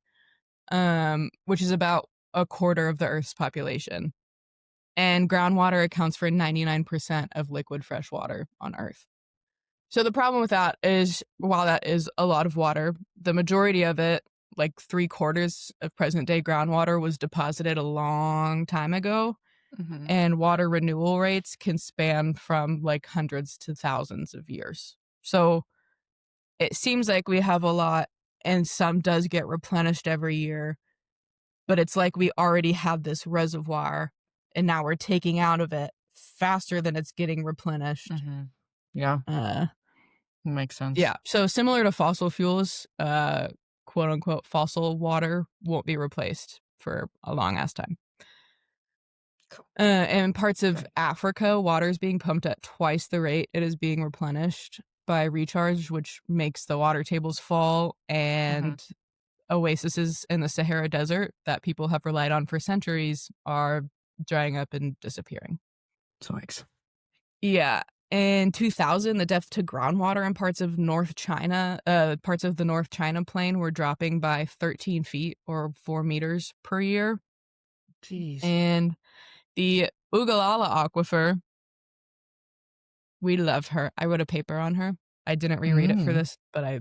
which is about a quarter of the Earth's population. And groundwater accounts for 99% of liquid fresh water on Earth. So the problem with that is, while that is a lot of water, the majority of it, like 3/4 of present day groundwater, was deposited a long time ago. And water renewal rates can span from hundreds to thousands of years. So it seems like we have a lot, and some does get replenished every year, but it's like we already have this reservoir, and now we're taking out of it faster than it's getting replenished. Yeah. Makes sense. Yeah. So similar to fossil fuels, quote unquote, fossil water won't be replaced for a long ass time. Cool. In parts of Africa, water is being pumped at twice the rate it is being replenished by recharge, which makes the water tables fall, and oases in the Sahara Desert that people have relied on for centuries are drying up and disappearing. Thanks. Yeah. In 2000, the depth to groundwater in parts of the North China plain were dropping by 13 feet or 4 meters per year. Jeez. And the Ugalala aquifer, we love her. I wrote a paper on her. I didn't reread it for this, but I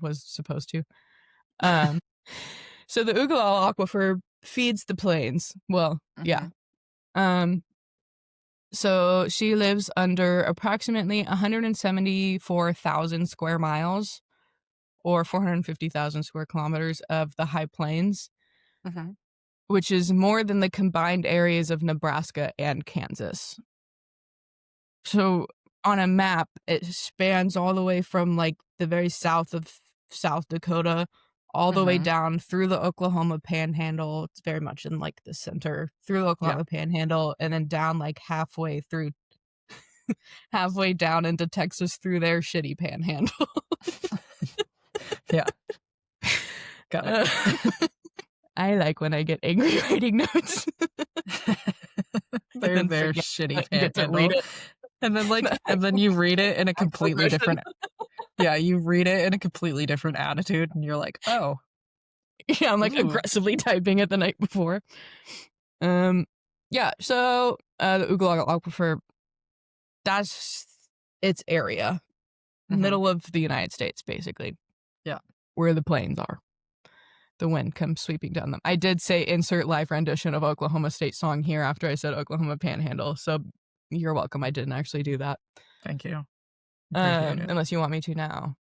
was supposed to. So the Ugalala aquifer feeds the plains. Well, yeah. So she lives under approximately 174,000 square miles or 450,000 square kilometers of the high plains, which is more than the combined areas of Nebraska and Kansas. So on a map, it spans all the way from the very south of South Dakota all the way down through the Oklahoma Panhandle. It's very much in the center, through the Oklahoma Panhandle, and then down halfway through, halfway down into Texas through their shitty Panhandle. Yeah. Got it. I like when I get angry writing notes. They're shitty Panhandle. And then you read it in a completely different. Yeah, you read it in a completely different attitude, and you're like, oh. Yeah, I'm aggressively typing it the night before. Yeah, so the Oglala Aquifer, that's its area. Middle of the United States, basically. Yeah. Where the plains are. The wind comes sweeping down them. I did say insert live rendition of Oklahoma State song here after I said Oklahoma Panhandle, so you're welcome. I didn't actually do that. Thank you. Appreciate it. Unless you want me to now.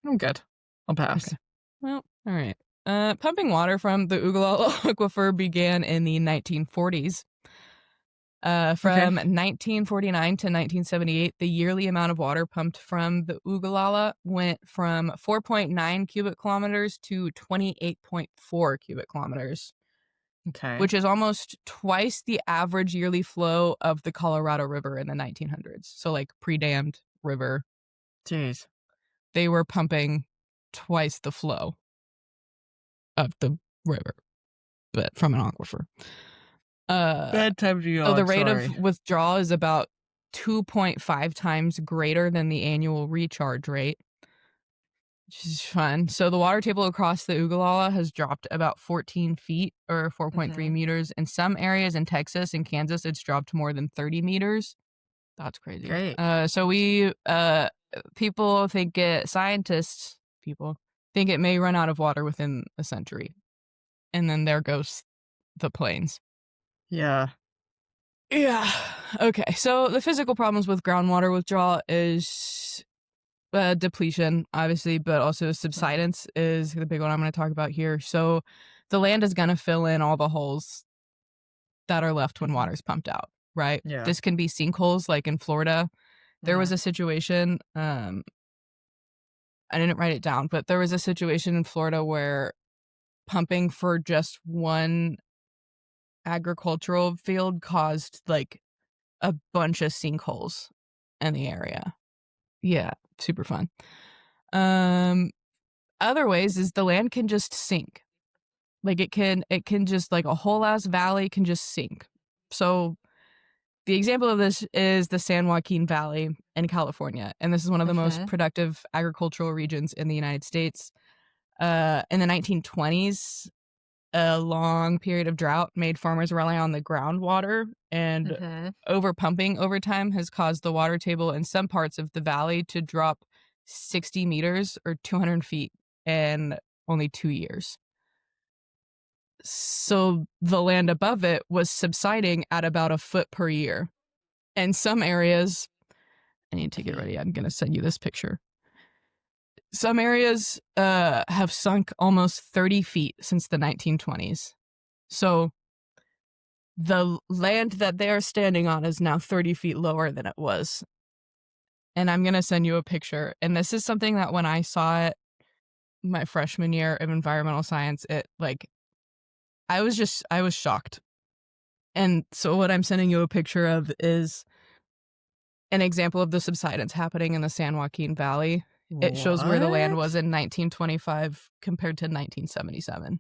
I'm good. I'll pass. Okay. Well, all right. Pumping water from the Oglala Aquifer began in the 1940s. From 1949 to 1978, the yearly amount of water pumped from the Oglala went from 4.9 cubic kilometers to 28.4 cubic kilometers. Okay. Which is almost twice the average yearly flow of the Colorado River in the 1900s. So, like, pre-dammed river. Jeez. They were pumping twice the flow of the river, but from an aquifer. Bad time to yawn, so the rate of withdrawal is about 2.5 times greater than the annual recharge rate, which is fun. So the water table across the Oglala has dropped about 14 feet or 4.3 meters. In some areas in Texas and Kansas, it's dropped more than 30 meters. That's crazy. Great. So scientists think it may run out of water within a century. And then there goes the plains. Yeah. Yeah. Okay. So the physical problems with groundwater withdrawal is depletion, obviously, but also subsidence is the big one I'm going to talk about here. So the land is going to fill in all the holes that are left when water's pumped out, right? Yeah. This can be sinkholes like in Florida. There was a situation, I didn't write it down, but there was a situation in Florida where pumping for just one agricultural field caused like a bunch of sinkholes in the area. Yeah, super fun. Other ways is the land can just sink. Like it can just, like, a whole ass valley can just sink. So the example of this is the San Joaquin Valley in California, and this is one of the most productive agricultural regions in the United States. In the 1920s, a long period of drought made farmers rely on the groundwater, and overpumping over time has caused the water table in some parts of the valley to drop 60 meters or 200 feet in only 2 years. So the land above it was subsiding at about a foot per year. In some areas, I need to get ready. I'm going to send you this picture. Some areas have sunk almost 30 feet since the 1920s. So the land that they are standing on is now 30 feet lower than it was. And I'm going to send you a picture. And this is something that when I saw it my freshman year of environmental science, I was shocked. And so what I'm sending you a picture of is an example of the subsidence happening in the San Joaquin Valley. It shows where the land was in 1925 compared to 1977.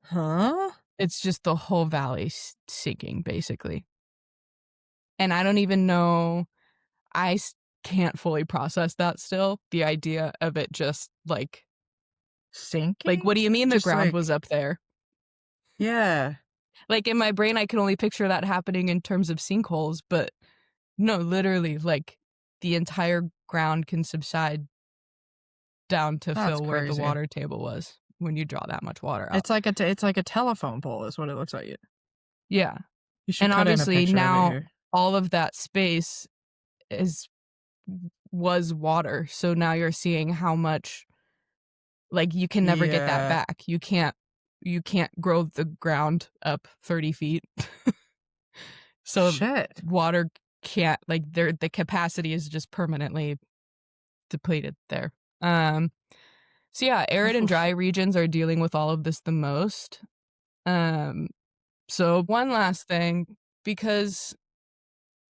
Huh? It's just the whole valley sinking, basically. And I don't even know, I can't fully process that still, the idea of it just, like... Sinking? Like, what do you mean the ground was up there? Yeah. Like, in my brain, I can only picture that happening in terms of sinkholes, but no, literally, like, the entire ground can subside down to fill where the water table was when you draw that much water out. It's like a telephone pole is what it looks like. Yeah. You should and cut obviously in a picture now of it here. All of that space was water. So now you're seeing how much, like, you can never get that back. You can't grow the ground up 30 feet. So water can't, like, the capacity is just permanently depleted there. So yeah, arid and dry regions are dealing with all of this the most. So one last thing, because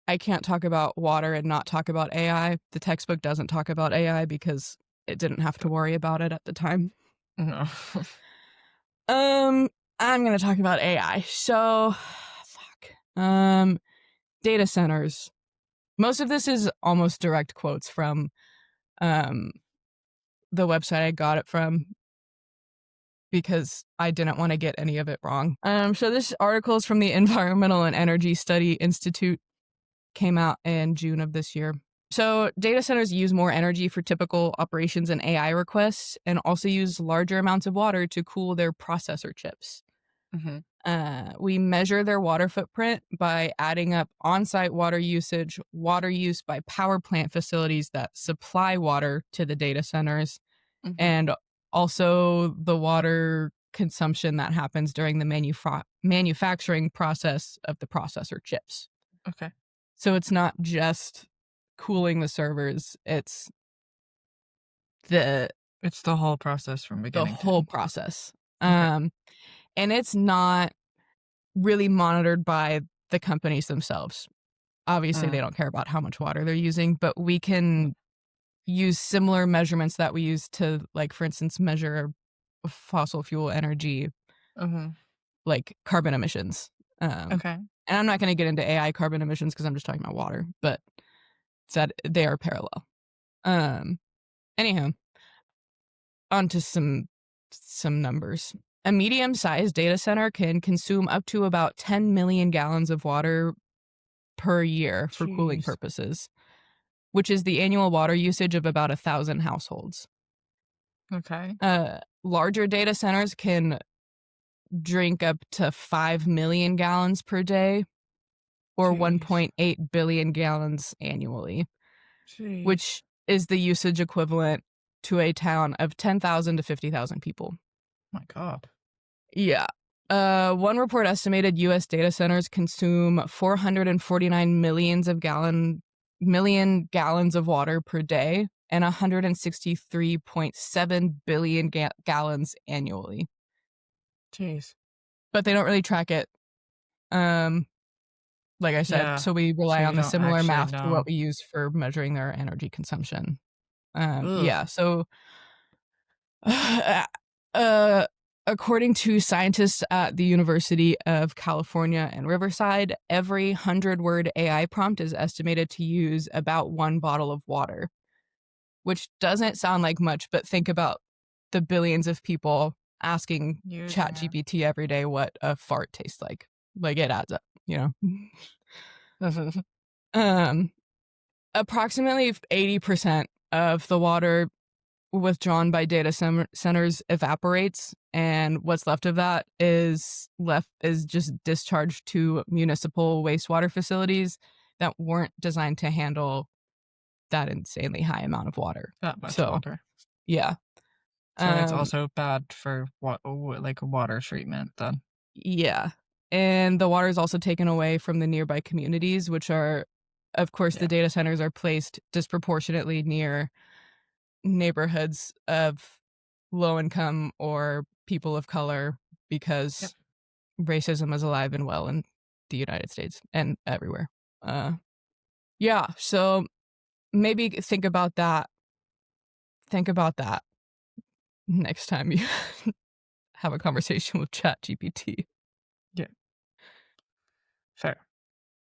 I can't talk about water and not talk about AI. The textbook doesn't talk about AI because it didn't have to worry about it at the time. No. I'm going to talk about AI. So, data centers. Most of this is almost direct quotes from the website I got it from, because I didn't want to get any of it wrong. So this article is from the Environmental and Energy Study Institute, came out in June of this year. So data centers use more energy for typical operations and AI requests, and also use larger amounts of water to cool their processor chips. We measure their water footprint by adding up on-site water usage, water use by power plant facilities that supply water to the data centers, and also the water consumption that happens during the manufacturing process of the processor chips. Okay. So it's not just cooling the servers, it's the whole process from beginning to whole end. process. Okay. And it's not really monitored by the companies themselves. Obviously, they don't care about how much water they're using, but we can use similar measurements that we use to, like, for instance, measure fossil fuel energy, like carbon emissions. Okay. And I'm not going to get into AI carbon emissions because I'm just talking about water, but that they are parallel. Anyhow, on to some numbers. A medium-sized data center can consume up to about 10 million gallons of water per year for cooling Jeez. purposes, which is the annual water usage of about 1,000 households. Okay. Larger data centers can drink up to 5 million gallons per day, or Jeez. 1.8 billion gallons annually, Jeez. which is the usage equivalent to a town of 10,000 to 50,000 people. My God. Yeah. One report estimated U.S. data centers consume 449 million gallons of water per day and 163.7 billion gallons annually. Jeez. But they don't really track it. Like I said, Yeah. so we So rely you on the don't similar actually math to know. what we use for measuring their energy consumption. Ugh. Yeah, so uh, according to scientists at the University of California and Riverside, every 100-word AI prompt is estimated to use about 1 bottle of water, which doesn't sound like much, but think about the billions of people asking Using it. ChatGPT every day what a fart tastes like. Like, it adds up, you know? Approximately 80% of the water withdrawn by data centers evaporates, and what's left of that is just discharged to municipal wastewater facilities that weren't designed to handle that insanely high amount of water. That much So, water. yeah. So it's also bad for like water treatment then. Yeah. And the water is also taken away from the nearby communities, which are, of course, the data centers are placed disproportionately near neighborhoods of low income or people of color because racism is alive and well in the United States and everywhere. Yeah, so maybe think about that. Think about that next time you have a conversation with ChatGPT. Yeah. Fair.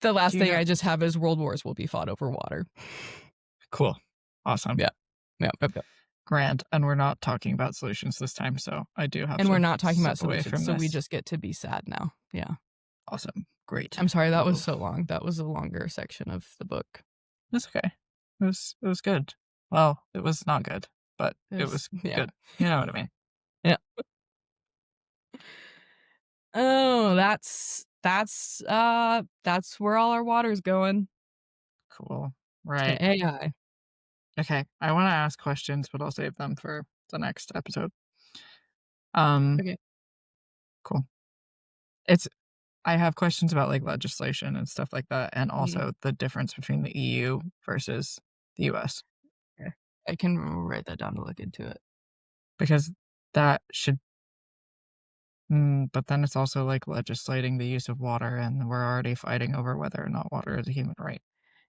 The last Do you thing know? I just have is world wars will be fought over water. Cool. Awesome. Yeah. Yeah. Grand. And we're not talking about solutions this time, so I do have And to we're not talking about step away solutions, from so we this. just get to be sad now. Yeah. Awesome. Great. I'm sorry that was Whoa. so long. That was a longer section of the book. That's okay. It was good. Well, it was not good, but it was good. You know what I mean? Yeah. Oh, that's where all our water's going. Cool. To Right. AI. Okay. I want to ask questions, but I'll save them for the next episode. Okay. Cool. I have questions about like legislation and stuff like that, and also the difference between the EU versus the US. Okay. I can write that down to look into it. Because that should but then it's also like legislating the use of water, and we're already fighting over whether or not water is a human right.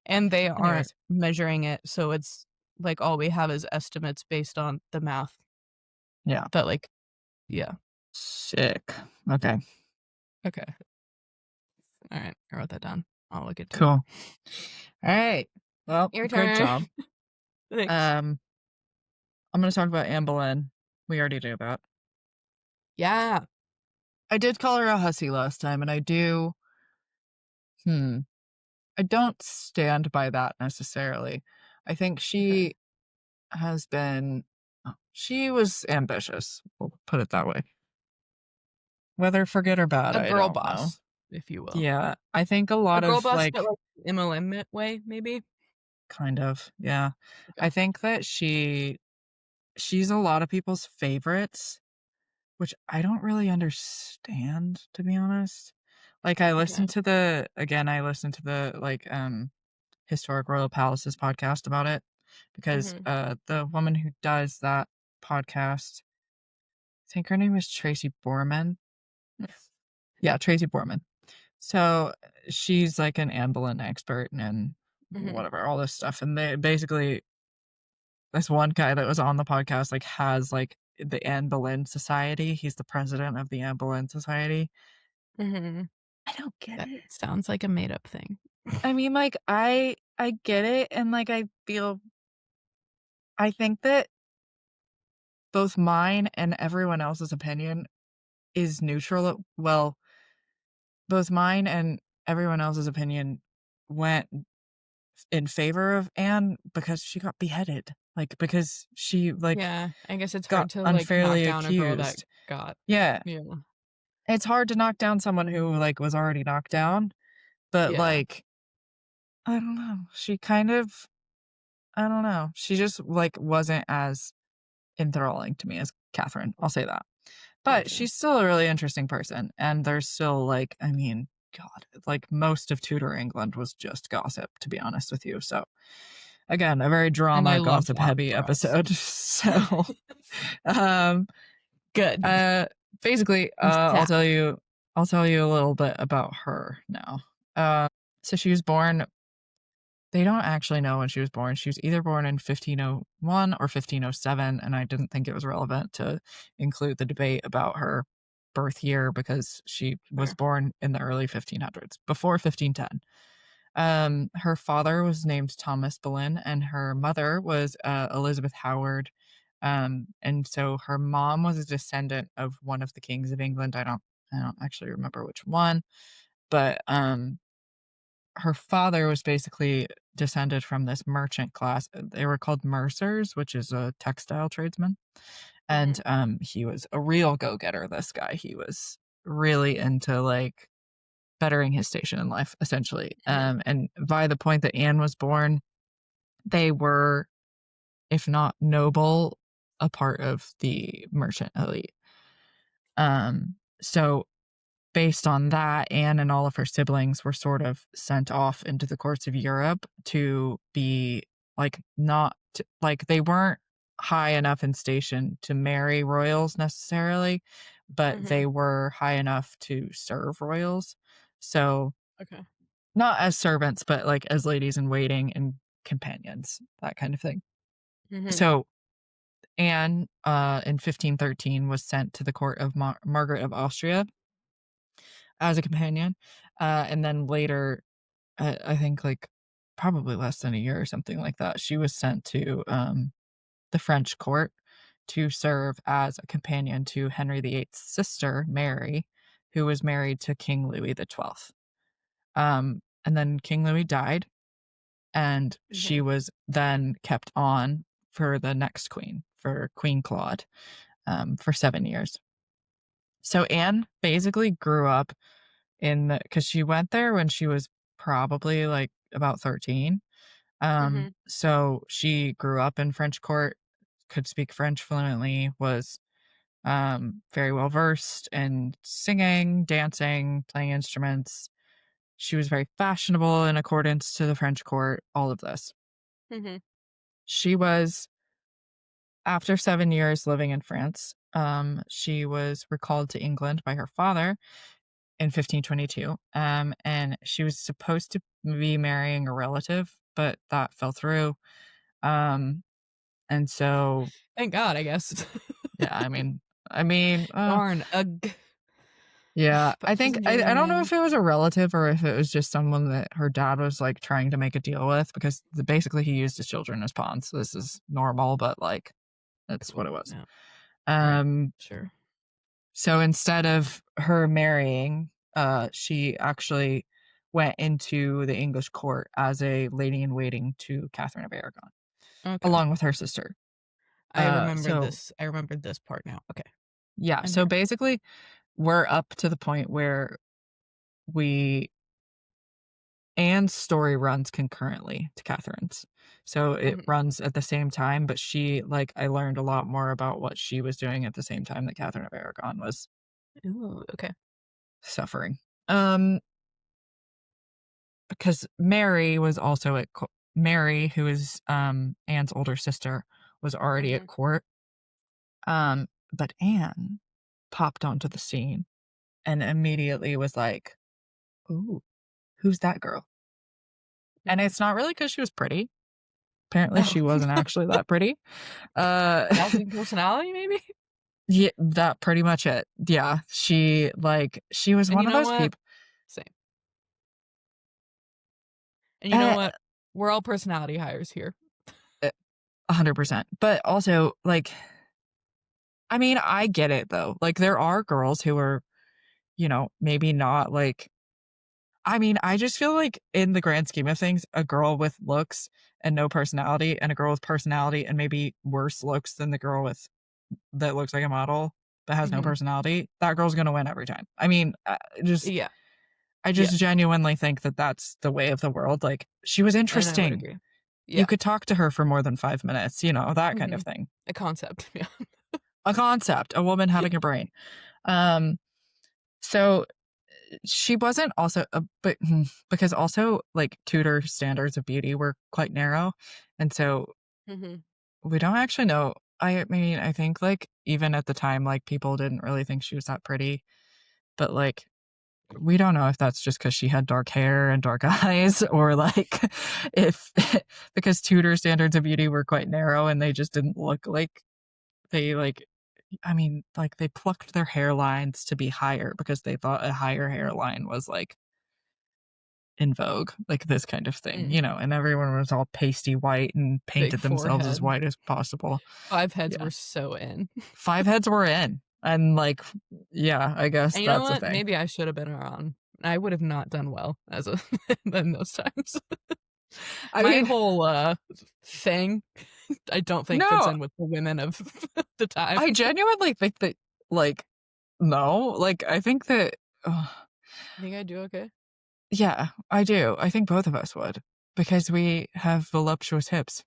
And they aren't Anyways. measuring it, so it's like all we have is estimates based on the math. Yeah. That yeah. Sick. Okay. Okay. All right. I wrote that down. I'll look into it. Cool. All right. Well, Your good turn. job. Thanks. I'm going to talk about Anne Boleyn. We already do that. Yeah. I did call her a hussy last time, and I I don't stand by that necessarily. I think Okay. she has been she was ambitious, we'll put it that way. Whether for good or bad, A I girl don't know. boss, if you will. Yeah, I think a A lot girl of, boss, but like like MLM way, maybe? kind of, yeah. I Okay. think that she's a lot of people's favorites, which I don't really understand, to be honest. Like, Okay. I listened to the, like, Historic Royal Palaces podcast about it because, Mhm. the woman who does that podcast, I think her name is Tracy Borman. Yeah, Tracy Borman. So, she's, like, an Anne Boleyn expert and Mhm. whatever, all this stuff, and they basically this one guy that was on the podcast, like, has, like, the Anne Boleyn Society. He's the president of the Anne Boleyn Society. Mhm. I don't get That it. sounds like a made up thing. I mean, like, I get it, and, like, I think that both mine and everyone else's opinion is neutral well, both mine and everyone else's opinion went in favor of Anne because she got beheaded, like, because she, like, Yeah, I guess it's got hard to, like, knock unfairly down a girl that accused. got Yeah, yeah. it's hard to knock down someone who, like, was already knocked down, but, Yeah. like, I don't know, she kind of I don't know, she just, like, wasn't as enthralling to me as Catherine, I'll say that. But Gotcha. she's still a really interesting person, and there's still, like I mean, God, like, most of Tudor England was just gossip, to be honest with you, so, again, a very And I drama, love wild gossip-heavy girls. episode, so, um, Good. uh, basically, I'm sad. I'll tell you a little bit about her now. So she was born they don't actually know when she was born. She was either born in 1501 or 1507, and I didn't think it was relevant to include the debate about her birth year because she was Sure. born in the early 1500s, before 1510. Her father was named Thomas Boleyn, and her mother was Elizabeth Howard. And so her mom was a descendant of one of the kings of England. I don't actually remember which one, but her father was basically descended from this merchant class. They were called mercers, which is a textile tradesman. And Mhm. he was a real go-getter, this guy. He was really into like bettering his station in life, essentially. Mhm. And by the point that Anne was born, they were, if not noble, a part of the merchant elite. So based on that, Anne and all of her siblings were sort of sent off into the courts of Europe to be like not like they weren't high enough in station to marry royals necessarily, but they Mhm. were high enough to serve royals. So Okay. not as servants, but like as ladies in waiting and companions, that kind of thing. Mhm. So Anne, in 1513, was sent to the court of Margaret of Austria as a companion. And then later, I think like probably less than a year or something like that, she was sent to the French court to serve as a companion to Henry VIII's sister, Mary, who was married to King Louis XII. And then King Louis died, and she Mhm. was then kept on for the next queen, for Queen Claude, for 7 years. So Anne basically grew up in the because she went there when she was probably, like, about 13. Mhm. So she grew up in French court, could speak French fluently, was, very well versed in singing, dancing, playing instruments. She was very fashionable in accordance to the French court, all of this. Mhm. She was after 7 years living in France, she was recalled to England by her father in 1522. And she was supposed to be marrying a relative, but that fell through. Um, and so, Thank God, I guess. yeah, I mean, Darn. Ugh. yeah, But she's I don't know marrying. if it was a relative or if it was just someone that her dad was like trying to make a deal with because basically he used his children as pawns. So this is normal, but like that's what it was. Yeah. Right. Um, Sure. So instead of her marrying, she actually went into the English court as a lady-in-waiting to Catherine of Aragon, Okay. along with her sister. I remember So this. I remember this part now. Okay. yeah, I'm so here. basically, we're up to the point where we Anne's story runs concurrently to Catherine's. So it Mhm. runs at the same time, but I learned a lot more about what she was doing at the same time that Catherine of Aragon was Ooh, okay. suffering. Because Mary was also at Mary, who is Anne's older sister, was already at Mhm. court. But Anne popped onto the scene and immediately was like, "Ooh, who's that girl?" And Mhm. it's not really because she was pretty. Apparently, Oh, she wasn't actually that pretty. Uh, bouncing personality, maybe. yeah, that pretty much it. Yeah, she was And one you of know those what? people. Same. And you know Uh, what? We're all personality hires here. 100%. But also, I mean, I get it though. Like, there are girls who are, maybe not like. I mean, I just feel like in the grand scheme of things, a girl with looks and no personality, and a girl with personality and maybe worse looks than the girl that looks like a model but has no Mhm. personality, that girl's gonna win every time. I mean, Yeah. I Yeah. just genuinely think that that's the way of the world. Like, she was And I would interesting. agree. You Yeah. could talk to her for more than 5 minutes, that kind of Mhm. thing. A concept. Yeah. A concept, a woman having a brain. Um, so she wasn't also but because also, like, Tudor standards of beauty were quite narrow, and so Mhm. we don't actually know. I mean, I think, like, even at the time, like, people didn't really think she was that pretty, but, like, we don't know if that's just because she had dark hair and dark eyes, or, like, if because Tudor standards of beauty were quite narrow and they just didn't look like they, like, I mean, like, they plucked their hairlines to be higher because they thought a higher hairline was, like, in vogue, like this kind of thing, Mm. and everyone was all pasty white and Big painted themselves as forehead. white as possible. 5 heads Yeah. were so in. 5 heads were in, and, like, yeah, I guess And you know that's a what? thing. Maybe I should have been around. I would have not done well as a in those times. I My mean, whole, thing, I don't think fits no, in with the women of the time. I genuinely think that, like, no, like, I think that Think I do okay? yeah, I do. I think both of us would, because we have voluptuous hips,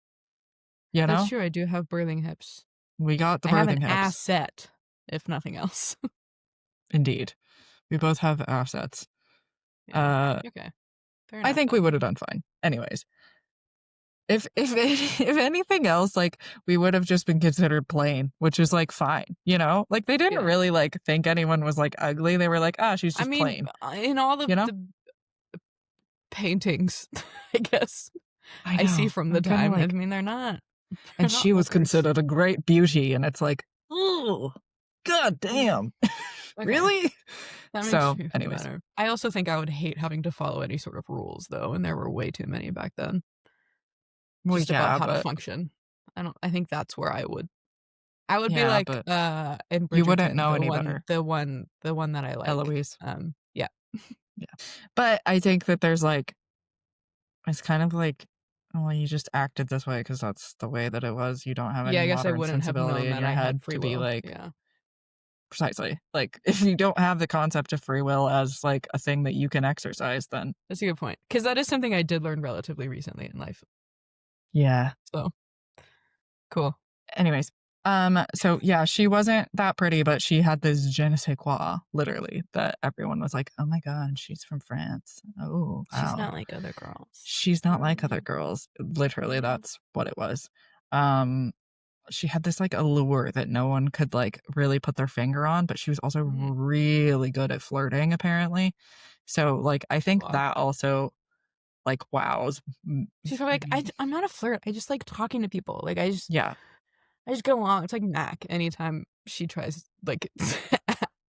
you That's know? true, I do have birthing hips. We got the I have an birthing hips. asset, if nothing else. Indeed. We both have assets. Yeah. Uh, Okay. Fair I enough think we then. would have done fine. Anyways, if anything else, like, we would have just been considered plain, which is, like, fine, you know? Like, they didn't Yeah. really, like, think anyone was, like, ugly. They were like, "Ah, she's I just mean, plain," in all of you know? the paintings, I guess, I I see know. from the I'm kinda time, I like, mean, they're and not she was hookers. considered a great beauty, and it's like, "Ooh, god Mm, damn." okay. Really? That makes So, me feel anyways. better. I also think I would hate having to follow any sort of rules, though, and there were way too many back then, Well, just about yeah, how to but function. I think that's where I would be yeah, like, but in you wouldn't Bridgerton, know the any one better, the one the one that I like. Eloise. Yeah. Yeah. But I think that there's, like, it's kind of like, well, you just acted this way because that's the way that it was. You don't have Yeah, any I guess I modern wouldn't have sensibility known in that your I had head free to be will. like, Yeah. precisely. Like, if you don't have the concept of free will as, like, a thing that you can exercise, then That's a good point, because that is something I did learn relatively recently in life. yeah. So, cool. Anyways, so yeah, she wasn't that pretty, but she had this je ne sais quoi, literally, that everyone was like, "Oh my god, she's from France. Oh, She's wow. not like other girls. She's not like other Mm, girls." Literally, yeah. that's what it was. Um, she had this, like, allure that no one could, like, really put their finger on, but she was also Mhm. really good at flirting, apparently. So, like, I think Cool. that also, like, wows She's probably like, I'm not a flirt. I just like talking to people. Like, yeah. I just get along. It's like Mac. Anytime she tries, like,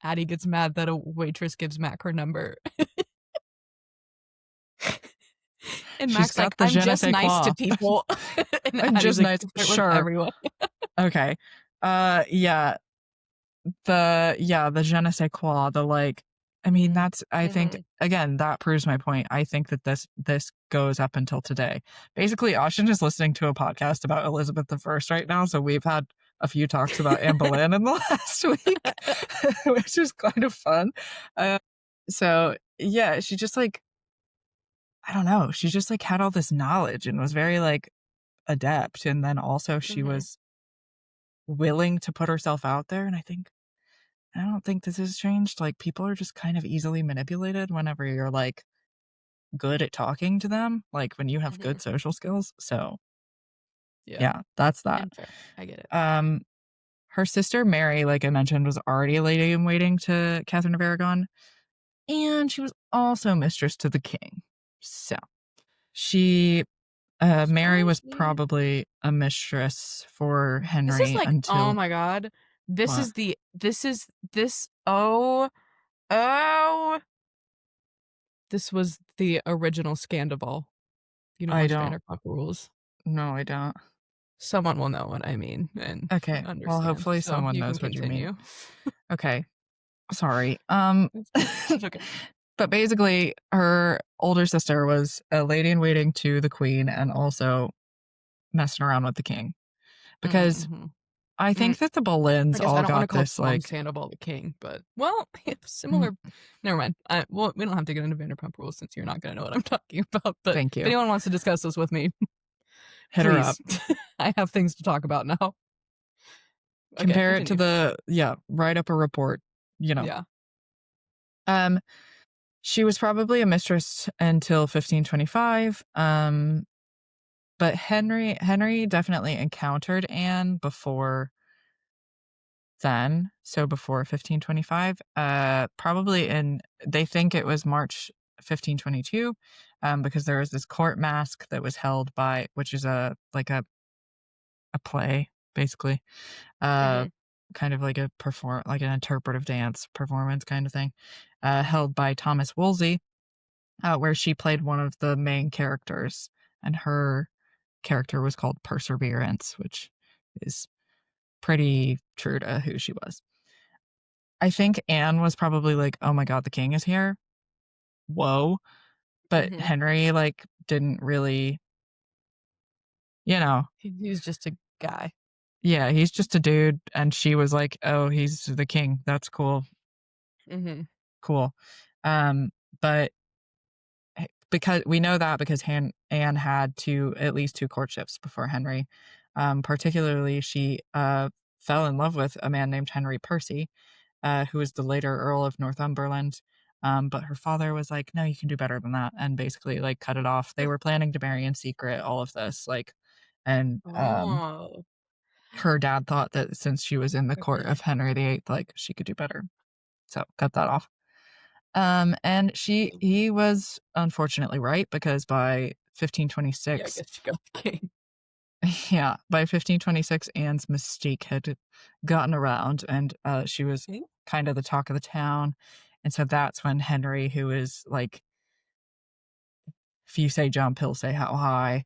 Addie gets mad that a waitress gives Mac her number. And She's Mac's like, got the I'm je ne just sais nice quoi. to people. And I'm Addie's just like, nice. you flirt with Sure. everyone. Okay. Yeah. the je ne sais quoi, the, like I mean, that's I think, Mhm. again, that proves my point. I think that this goes up until today. Basically, Austin is listening to a podcast about Elizabeth I right now, so we've had a few talks about Anne Boleyn in the last week, which is kind of fun. Uh, so, yeah, she just, like I don't know, she just, like, had all this knowledge and was very, like, adept, and then also she Mhm. was willing to put herself out there, and I don't think this has changed, like, people are just kind of easily manipulated whenever you're, like, good at talking to them, like, when you have Mhm. good social skills, so, Yeah. yeah, that's that. And fair. I get it. Um, her sister Mary, like I mentioned, was already a lady in waiting to Catherine of Aragon, and she was also mistress to the king. So, she Mary So was sweet. probably a mistress for This is Henry like, oh until my god. what? Oh, this was the original Scandival. You don't I watch don't Vanderpump Rules. no, I don't. Someone will know what I mean and Okay, well, understand. hopefully So someone you can knows what you mean. continue. Okay, sorry. It's okay. It's okay. But basically, her older sister was a lady in waiting to the queen and also messing around with the king. Because Mhm. I Mm, think that the I Boleyns guess I all don't wanna got call this, Tom like Sandoval the king, but well, mm, similar never mind. Well, we don't have to get into Vanderpump Rules since you're not gonna know what I'm talking about, but thank if you. anyone wants to discuss this with me, Hit her up. please. I have things to talk about now. Okay, Compare it to continue. the yeah, write up a report, you know. Yeah. Um, she was probably a mistress until 1525. But Henry definitely encountered Anne before then, so before 1525, probably in they think it was March 1522, because there was this court masque that was held by which is a play, basically, uh, Mhm. kind of like a perform like an interpretive dance performance kind of thing, held by Thomas Wolsey, where she played one of the main characters, and her character was called Perseverance, which is pretty true to who she was. I think Anne was probably like, "Oh my god, the king is here. Whoa." But Mhm. Henry, like, didn't really, you know, He was just a guy. yeah, he's just a dude, and she was like, "Oh, he's the king. That's cool. Mhm. Cool." Um, but because we know that because Anne had at least 2 courtships before Henry. Particularly, she, fell in love with a man named Henry Percy, who was the later Earl of Northumberland. But her father was like, "No, you can do better than that," and basically, like, cut it off. They were planning to marry in secret, all of this, like, and Oh. her dad thought that since she was in the court Okay. of Henry VIII, like, she could do better. So, cut that off. And Mm. he was unfortunately right because by Yeah, I 1526 guess she got the king. yeah, by 1526, Anne's mystique had gotten around, and, she was Okay. kind of the talk of the town, and so that's when Henry, who is, like, if you say jump, he'll say how high,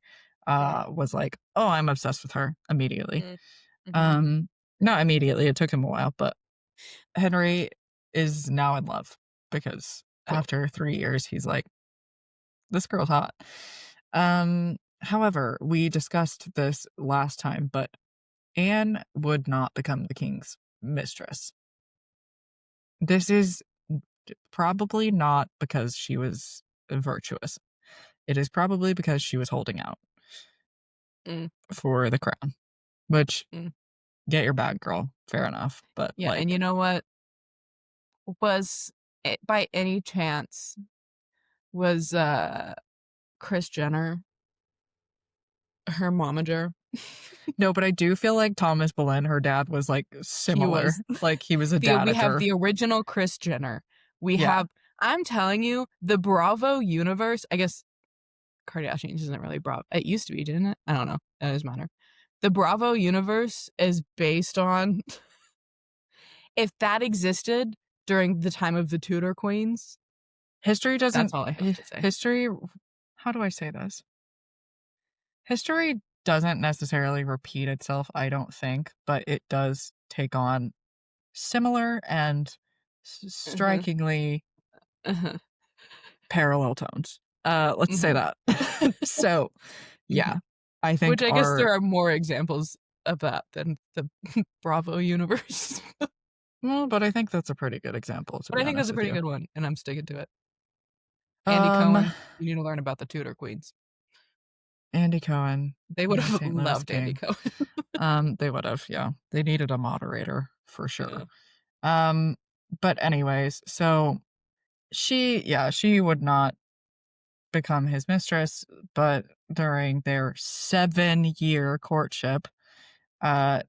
Mm. was like, "Oh, I'm obsessed with her," immediately. Mm. Mhm. Um, Not immediately, it took him a while, but Henry is now in love because Cool. after 3 years, he's like, "This girl's hot." However, we discussed this last time, but Anne would not become the king's mistress. This is probably not because she was virtuous. It is probably because she was holding out Mm. for the crown, which Mm. get your bag, girl. Fair enough. But Yeah, and like, you know what? Was it by any chance was, Kris Jenner her momager? no, but I do feel like Thomas Boleyn, her dad, was like He similar. was. Like he was a We have dadager. the original Kris Jenner. We Yeah. have I'm telling you, the Bravo universe I guess Kardashians isn't really Bravo. It used to be, didn't it? I don't know. That doesn't matter. The Bravo universe is based on if that existed during the time of the Tudor Queens, History that's doesn't, all I have to say. history, how do I say this? History doesn't necessarily repeat itself, I don't think, but it does take on similar and strikingly parallel tones. Let's say that. So, yeah, I think Which I guess there are more examples of that than the Bravo universe. Well, but I think that's a pretty good example, to But be I think that's honest a with pretty you. good one, and I'm sticking to it. Andy Cohen, you need to learn about the Tudor Queens. Andy Cohen. They would have St. Louis loved Andy King. Cohen. They would have, yeah. They needed a moderator for sure. Yeah. But anyways, so she would not become his mistress, but during their 7-year courtship, uh,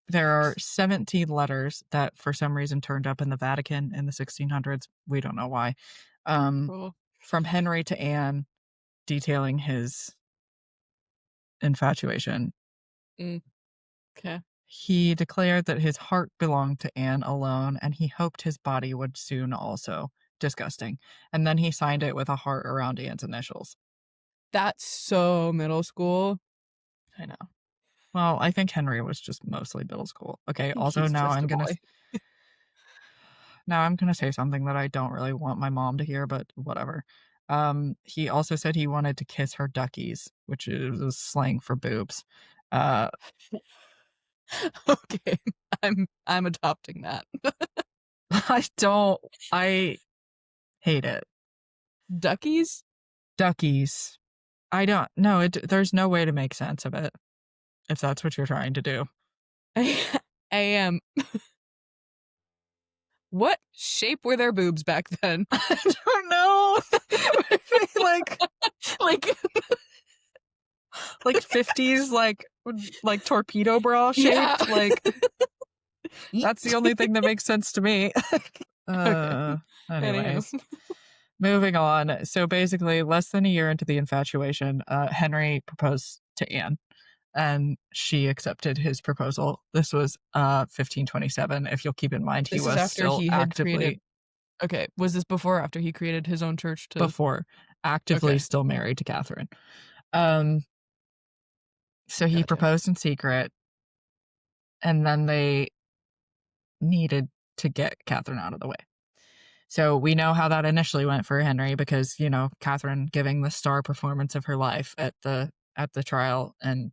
there are 17 letters that for some reason turned up in the Vatican in the 1600s. We don't know why. Cool. From Henry to Anne detailing his infatuation. Okay. He declared that his heart belonged to Anne alone, and he hoped his body would soon also. Disgusting. And then he signed it with a heart around Anne's initials. That's so middle school. I know. Well, I think Henry was just mostly middle school. Okay, also now I'm gonna say something that I don't really want my mom to hear, but whatever. He also said he wanted to kiss her duckies, which is slang for boobs. Okay, I'm adopting that. I hate it. Duckies? Duckies. I don't know. There's no way to make sense of it, if that's what you're trying to do. I am. What shape were their boobs back then? I don't know. like like 50s, like torpedo bra shaped. Yeah. Like that's the only thing that makes sense to me. Okay. Anyways, moving on. So basically, less than a year into the infatuation, Henry proposed to Anne, and she accepted his proposal. This was 1527. If you'll keep in mind, he was still actively. Okay, was this before or after he created his own church? Before, actively still married to Catherine. So he proposed in secret, and then they needed to get Catherine out of the way. So we know how that initially went for Henry because, Catherine giving the star performance of her life at the trial and,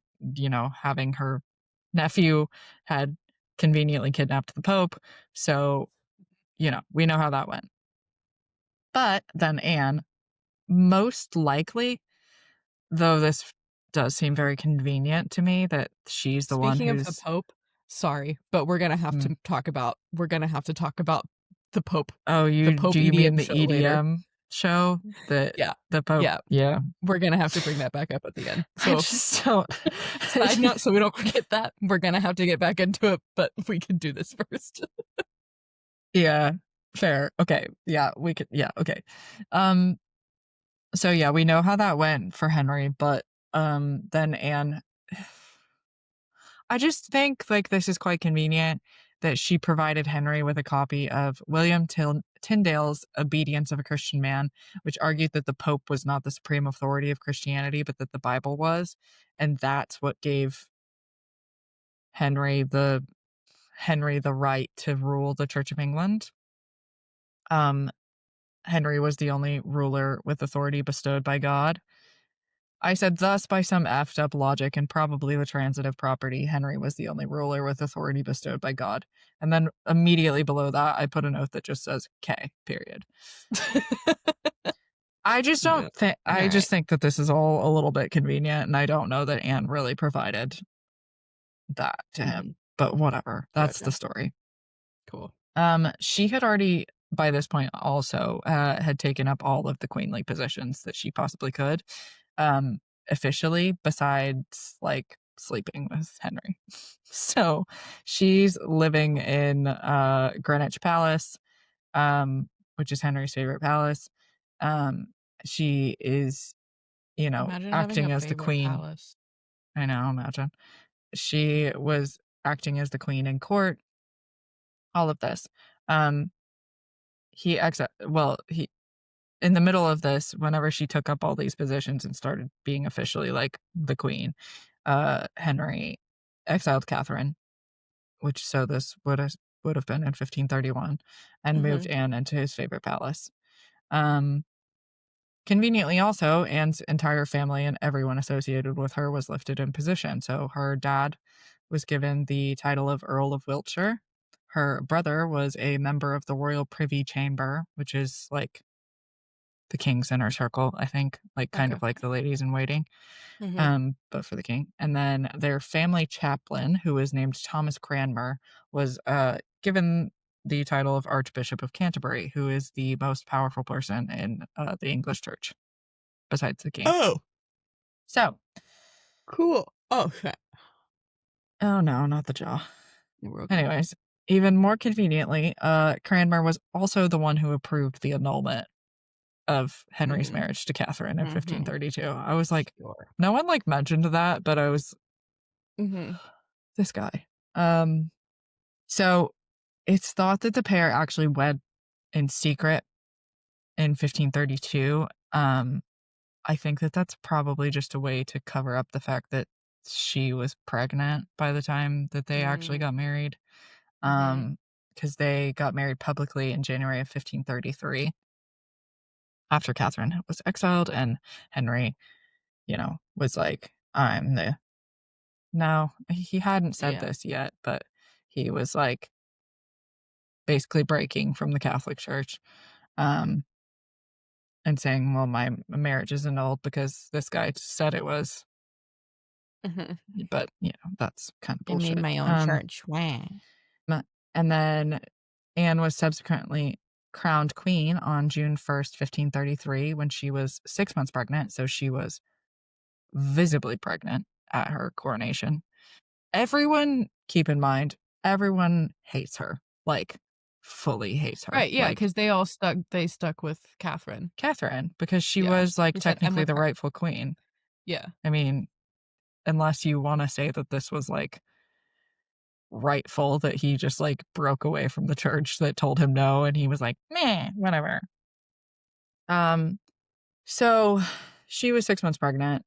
having her nephew had conveniently kidnapped the Pope. So, we know how that went. But then Anne, most likely, though this does seem very convenient to me that she's the one who's... Speaking of the Pope, sorry, but we're gonna have to talk about the Pope. Oh, do you mean the EDM show? The Pope. Yeah. We're gonna have to bring that back up at the end. So I just don't. Side note, so we don't forget that we're gonna have to get back into it, but we can do this first. Yeah, fair. Okay. Yeah, we could. Yeah. Okay. So yeah, we know how that went for Henry, but then Anne. I just think this is quite convenient that she provided Henry with a copy of William Tyndale's Obedience of a Christian Man, which argued that the Pope was not the supreme authority of Christianity, but that the Bible was. And that's what gave Henry the right to rule the Church of England. Henry was the only ruler with authority bestowed by God. I said, thus, by some effed up logic and probably the transitive property, Henry was the only ruler with authority bestowed by God. And then immediately below that, I put a note that just says K, period. I just don't think, I just think that this is all a little bit convenient, and I don't know that Anne really provided that to him, but whatever. That's the story. Cool. She had already, by this point, also had taken up all of the queenly positions that she possibly could. Officially, besides sleeping with Henry. So she's living in Greenwich Palace, which is Henry's favorite palace. She is, acting as the queen. Palace. I know, imagine. She was acting as the queen in court. All of this. In the middle of this, whenever she took up all these positions and started being officially the queen, Henry exiled Catherine, this would would have been in 1531, and moved Anne into his favorite palace. Conveniently also, Anne's entire family and everyone associated with her was lifted in position. So her dad was given the title of Earl of Wiltshire. Her brother was a member of the Royal Privy Chamber, which is like the king's inner circle, I think, like kind Okay. of like the ladies in waiting, but for the king. And then their family chaplain, who was named Thomas Cranmer, was given the title of Archbishop of Canterbury, who is the most powerful person in the English church besides the king. Oh, So, cool. Okay. oh no, not the jaw. We're okay. Anyways, even more conveniently, Cranmer was also the one who approved the annulment of Henry's marriage to Catherine in 1532. I was like, no one like mentioned that, but I was this guy. So it's thought that the pair actually wed in secret in 1532. I think that that's probably just a way to cover up the fact that she was pregnant by the time that they actually got married. Because they got married publicly in January of 1533 after Catherine was exiled, and Henry, was like, I'm the. No, he hadn't said this yet, but he was like basically breaking from the Catholic Church, and saying, well, my marriage is annulled because this guy said it was. But, that's kind of I made bullshit. my own church. And then Anne was subsequently crowned queen on June 1st, 1533, when she was 6 months pregnant. So she was visibly pregnant at her coronation. Everyone, keep in mind, everyone hates her, like fully hates her. Right, yeah, like, because they stuck with Catherine. because she Yeah. was like They said, "I'm technically with the her." rightful queen. Yeah. I mean, unless you want to say that this was like rightful, that he just like broke away from the church that told him no, and he was like, meh, whatever. So she was 6 months pregnant.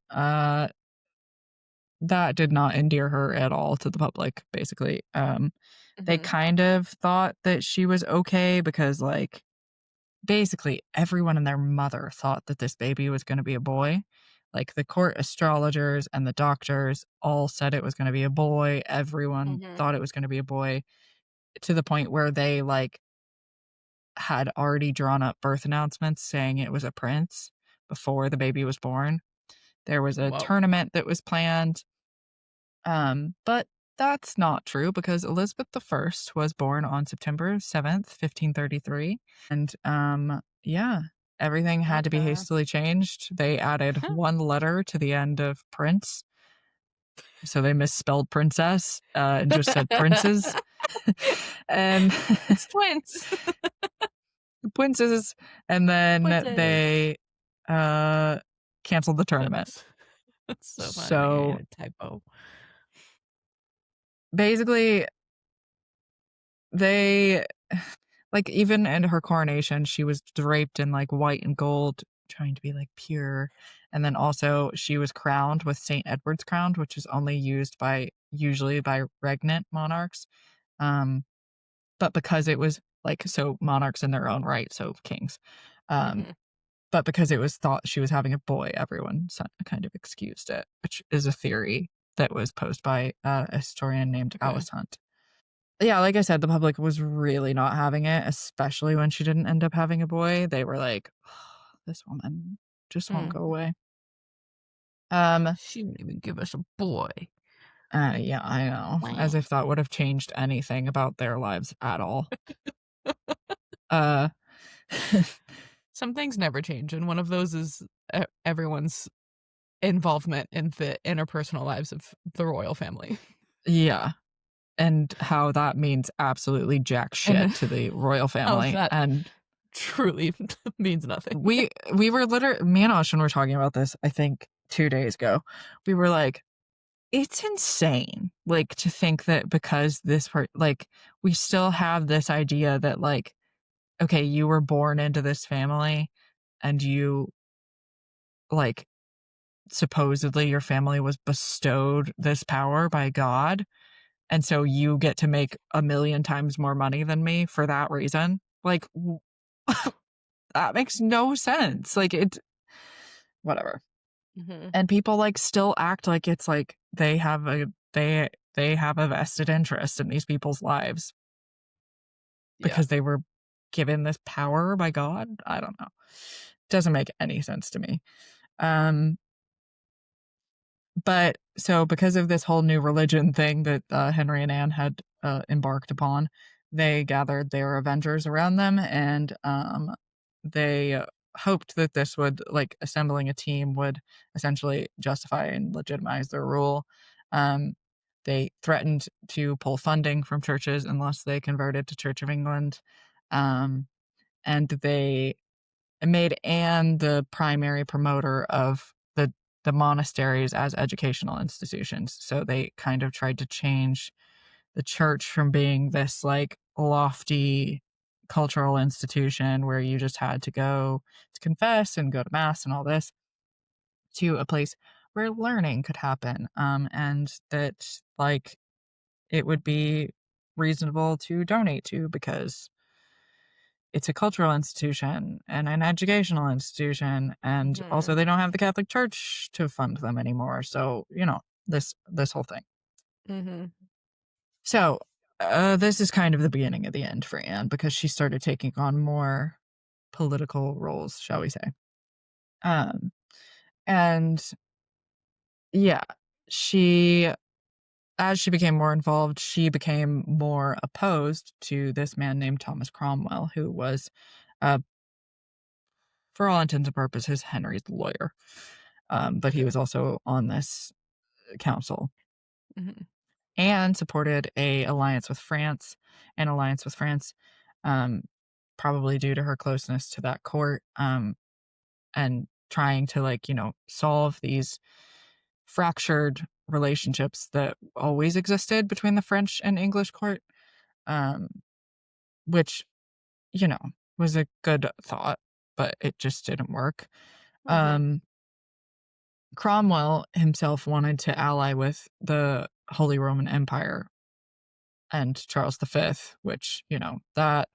That did not endear her at all to the public, basically. They kind of thought that she was okay because, like, basically everyone and their mother thought that this baby was going to be a boy. Like, the court astrologers and the doctors all said it was going to be a boy. Everyone thought it was going to be a boy, to the point where they, like, had already drawn up birth announcements saying it was a prince before the baby was born. There was a tournament that was planned. But that's not true, because Elizabeth I was born on September 7th, 1533. And yeah, everything had to be hastily changed. They added one letter to the end of prince. So they misspelled princess and just said princes. And It's twins. princes. And then they canceled the tournament. That's so funny. So Typo. basically, they, like, even in her coronation, she was draped in like white and gold, trying to be like pure. And then also she was crowned with St. Edward's crown, which is only used usually by regnant monarchs. But because it was like, so monarchs in their own right, so kings. But because it was thought she was having a boy, everyone kind of excused it, which is a theory that was posed by a historian named Alice Hunt. Yeah, like I said, the public was really not having it, especially when she didn't end up having a boy. They were like, oh, this woman just won't go away. She didn't even give us a boy. Yeah, I know. Wow. As if that would have changed anything about their lives at all. Some things never change, and one of those is everyone's involvement in the interpersonal lives of the royal family. Yeah. And how that means absolutely jack shit to the royal family. That and truly means nothing. We were literally, me and Austin were talking about this, I think 2 days ago. We were like, it's insane, like, to think that because this part, like, we still have this idea that, like, okay, you were born into this family and you, like, supposedly your family was bestowed this power by God, and so you get to make 1,000,000 times more money than me for that reason. Like, that makes no sense. Like, whatever. And people, like, still act like it's like they have a vested interest in these people's lives Yeah. because they were given this power by God. I don't know. Doesn't make any sense to me. But so because of this whole new religion thing that Henry and Anne had embarked upon, they gathered their avengers around them, and they hoped that this would, like, assembling a team would essentially justify and legitimize their rule. Um, they threatened to pull funding from churches unless they converted to Church of England. Um, and they made Anne the primary promoter of the monasteries as educational institutions. So they kind of tried to change the church from being this, like, lofty cultural institution where you just had to go to confess and go to mass and all this, to a place where learning could happen, and that, like, it would be reasonable to donate to because it's a cultural institution and an educational institution, and also they don't have the Catholic Church to fund them anymore. So, this whole thing. So, this is kind of the beginning of the end for Anne because she started taking on more political roles, shall we say. Um, and yeah, she as she became more involved, she became more opposed to this man named Thomas Cromwell, who was, uh, for all intents and purposes, Henry's lawyer. But he was also on this council and supported a alliance with France, um, probably due to her closeness to that court, and trying to, like, solve these fractured relationships that always existed between the French and English court, um, which, you know, was a good thought, but it just didn't work. Um, Cromwell himself wanted to ally with the Holy Roman Empire and Charles V, which, eh,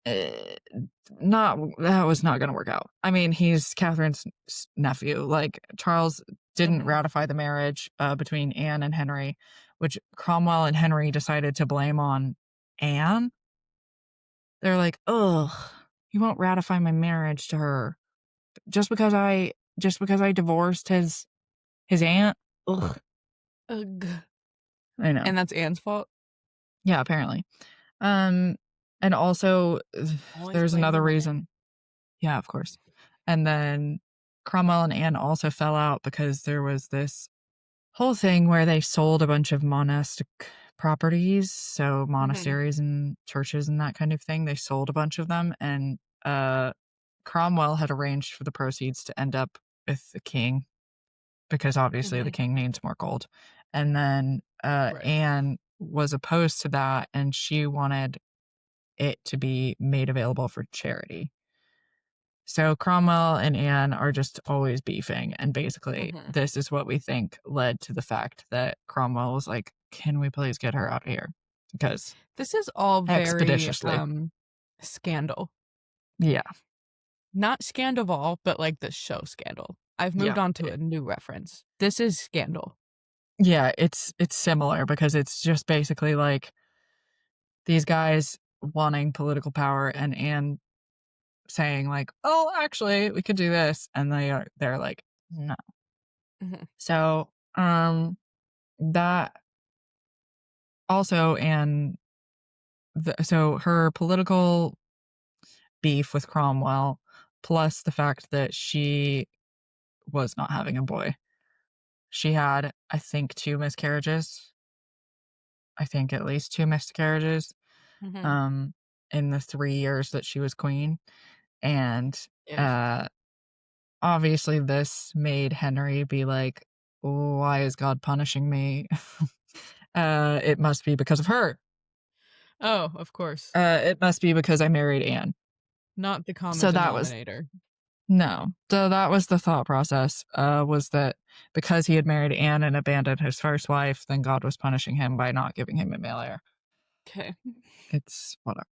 that was not gonna work out. I mean, he's Catherine's nephew. Like, Charles didn't ratify the marriage between Anne and Henry, which Cromwell and Henry decided to blame on Anne. They're like, "Ugh, you won't ratify my marriage to her just because I divorced his aunt." Ugh, Ugh. I know. And that's Anne's fault? Yeah, apparently. Um, and also, Always there's blame the another woman. reason. Yeah, of course. And then Cromwell and Anne also fell out because there was this whole thing where they sold a bunch of monastic properties, so monasteries and churches and that kind of thing. They sold a bunch of them, and Cromwell had arranged for the proceeds to end up with the king because obviously the king needs more gold. And then Right. Anne was opposed to that, and she wanted it to be made available for charity. So Cromwell and Anne are just always beefing, and basically this is what we think led to the fact that Cromwell was like, "Can we please get her out of here?" Because This is all very expeditiously. Scandal. Yeah. Not Scandival, but like the show Scandal. I've moved Yeah. on to a new reference. This is Scandal. Yeah, it's similar because it's just basically like these guys wanting political power and Anne saying like, "Oh, actually, we could do this." And they're like, "No." So, that also, and so her political beef with Cromwell, plus the fact that she was not having a boy. She had, I think, 2 miscarriages. I think at least 2 miscarriages, um, in the 3 years that she was queen, and, Yes. uh, obviously, this made Henry be like, "Why is God punishing me? It must be because of her. Oh, of course. It must be because I married Anne." Not the common So that was denominator. No. So that was the thought process, was that because he had married Anne and abandoned his first wife, then God was punishing him by not giving him a male heir. Okay. It's whatever.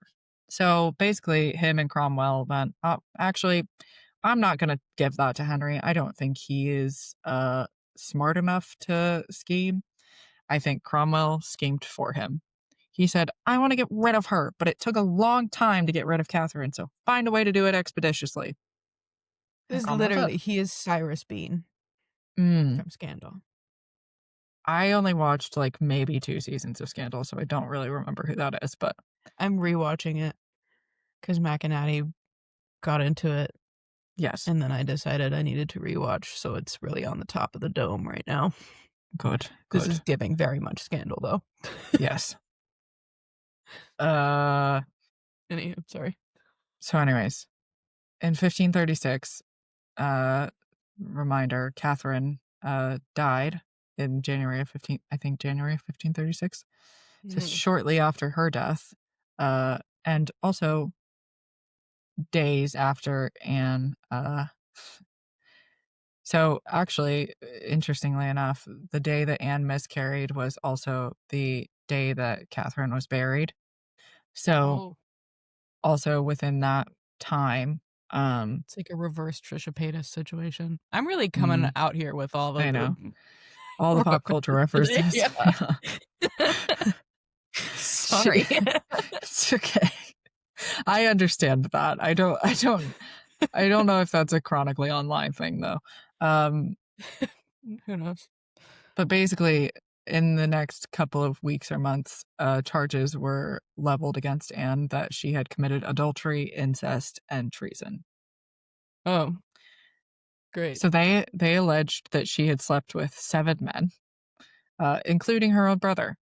So basically, him and Cromwell then, actually, I'm not going to give that to Henry. I don't think he is smart enough to scheme. I think Cromwell schemed for him. He said, I want to get rid of her, but it took a long time to get rid of Catherine, so find a way to do it expeditiously. And This is Cromwell did. literally, he is Cyrus Bean Mm. from Scandal. I only watched like maybe 2 seasons of Scandal, so I don't really remember who that is, but I'm rewatching it because Mac and Addie got into it, yes, and then I decided I needed to rewatch, so it's really on the top of the dome right now. good. This is giving very much Scandal, though. Yes. Anywho, sorry. So anyways, in 1536, reminder, Catherine died in January of 1536. So shortly after her death, and also days after Anne. So actually, interestingly enough, the day that Anne miscarried was also the day that Catherine was buried. So also within that time, it's like a reverse Trisha Paytas situation. I'm really coming out here with all I of know. the All the pop culture references. Yeah. Sorry. It's okay. I understand that. I don't know if that's a chronically online thing though. Who knows? But basically in the next couple of weeks or months, charges were leveled against Anne that she had committed adultery, incest, and treason. Oh. Great. So they alleged that she had slept with 7 men, including her own brother.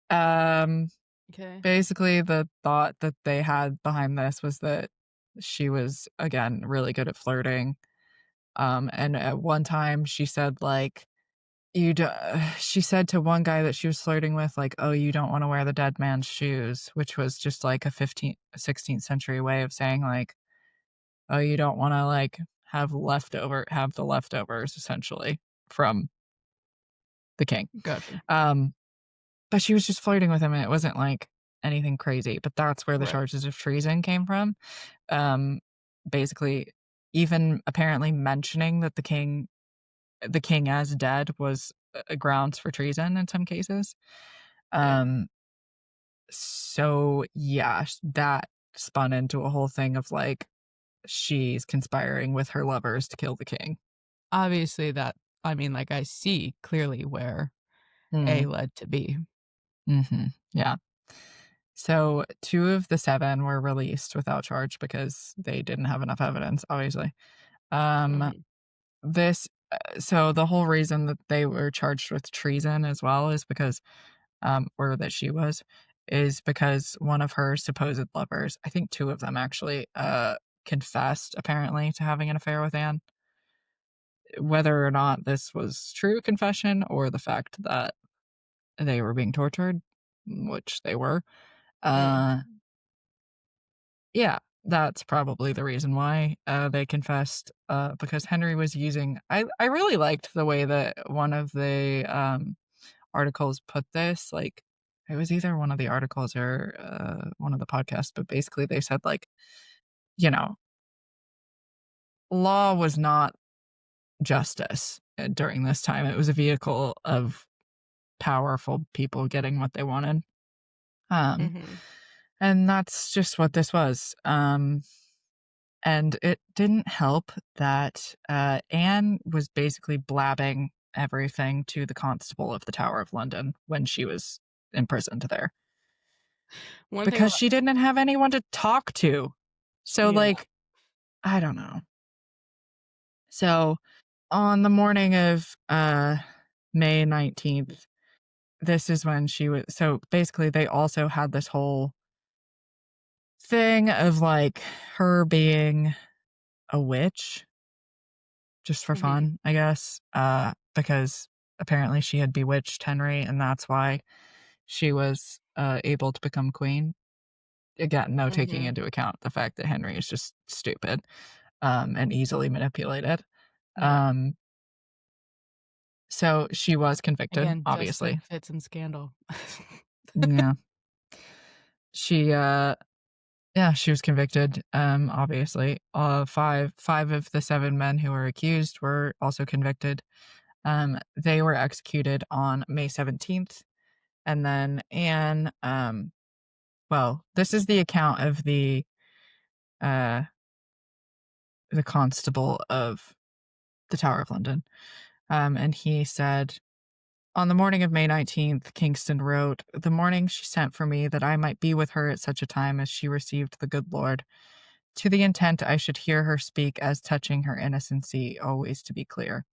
Okay. Basically, the thought that they had behind this was that she was, again, really good at flirting. And at one time she said, like, she said to one guy that she was flirting with, like, oh, you don't want to wear the dead man's shoes, which was just like a 16th century way of saying, like, oh, you don't want to, like, have the leftovers, essentially, from the king. Gotcha. But she was just flirting with him, and it wasn't, like, anything crazy, but that's where the Right. charges of treason came from. Basically, even apparently mentioning that the king as dead was, grounds for treason in some cases. So, yeah, that spun into a whole thing of, like, she's conspiring with her lovers to kill the king. Obviously I mean, like, I see clearly where A Mm. led to B. Mhm. Yeah. So 2 of the 7 were released without charge because they didn't have enough evidence, obviously. This so the whole reason that they were charged with treason as well is because, or that she was, is because one of her supposed lovers, I think 2 of them actually, confessed apparently to having an affair with Anne. Whether or not this was true confession or the fact that they were being tortured, which they were, uh, yeah, that's probably the reason why, they confessed, because Henry was using I really liked the way that one of the, articles put this, like, it was either one of the articles or, one of the podcasts, but basically they said, like, you know, law was not justice, during this time. It was a vehicle of powerful people getting what they wanted. Um, and that's just what this was. And it didn't help that Anne was basically blabbing everything to the constable of the Tower of London when she was imprisoned there. Because she didn't have anyone to talk to. So, like, I don't know. So, on the morning of May 19th, this is when she was. So, basically, they also had this whole thing of, like, her being a witch just for fun, I guess, because apparently she had bewitched Henry, and that's why she was able to become queen. Again, no taking into account the fact that Henry is just stupid. and easily manipulated. Yeah. So she was convicted, Again, just obviously. like Fitz and Scandal. Yeah. She she was convicted, obviously. Five of the 7 men who were accused were also convicted. They were executed on May 17th. And then Anne, this is the account of the constable of the Tower of London. And he said, on the morning of May 19th, Kingston wrote, "The morning she sent for me that I might be with her at such a time as she received the good Lord, to the intent I should hear her speak as touching her innocency, always to be clear.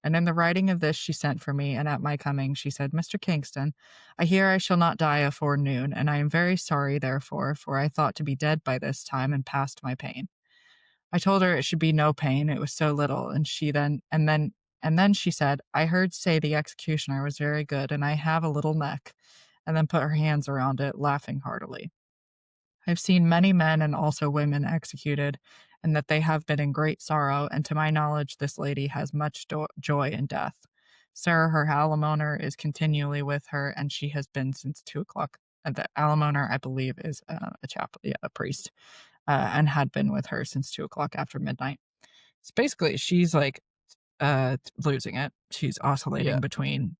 And in the writing of this she sent for me, and at my coming she said, Mr. Kingston, I hear I shall not die afore noon, and I am very sorry therefore, for I thought to be dead by this time, and past my pain. I told her it should be no pain, it was so little, and then she said, I heard say the executioner was very good, and I have a little neck, and then put her hands around it, laughing heartily. I've seen many men and also women executed, and that they have been in great sorrow, and to my knowledge this lady has much joy in death. Sarah, her alamoner, is continually with her, and she has been since 2:00. And the alamoner, I believe, is a priest, and had been with her since 2:00 after midnight. So basically, she's like losing it. She's oscillating between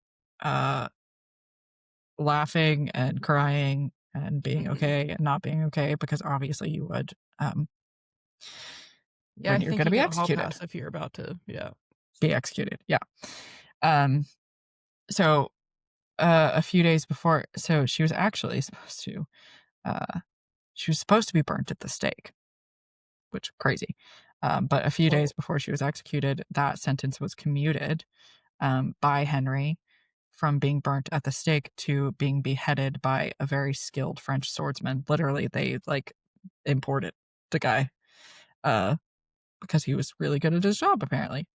laughing and crying and being okay and not being okay, because obviously you would Yeah, when I you're think going to you be get a hall executed. pass if you're about to, Be executed, yeah. Um, so a few days before, so she was actually supposed to be burnt at the stake, which is crazy. But a few days before she was executed, that sentence was commuted by Henry from being burnt at the stake to being beheaded by a very skilled French swordsman. Literally, they imported the guy because he was really good at his job, apparently.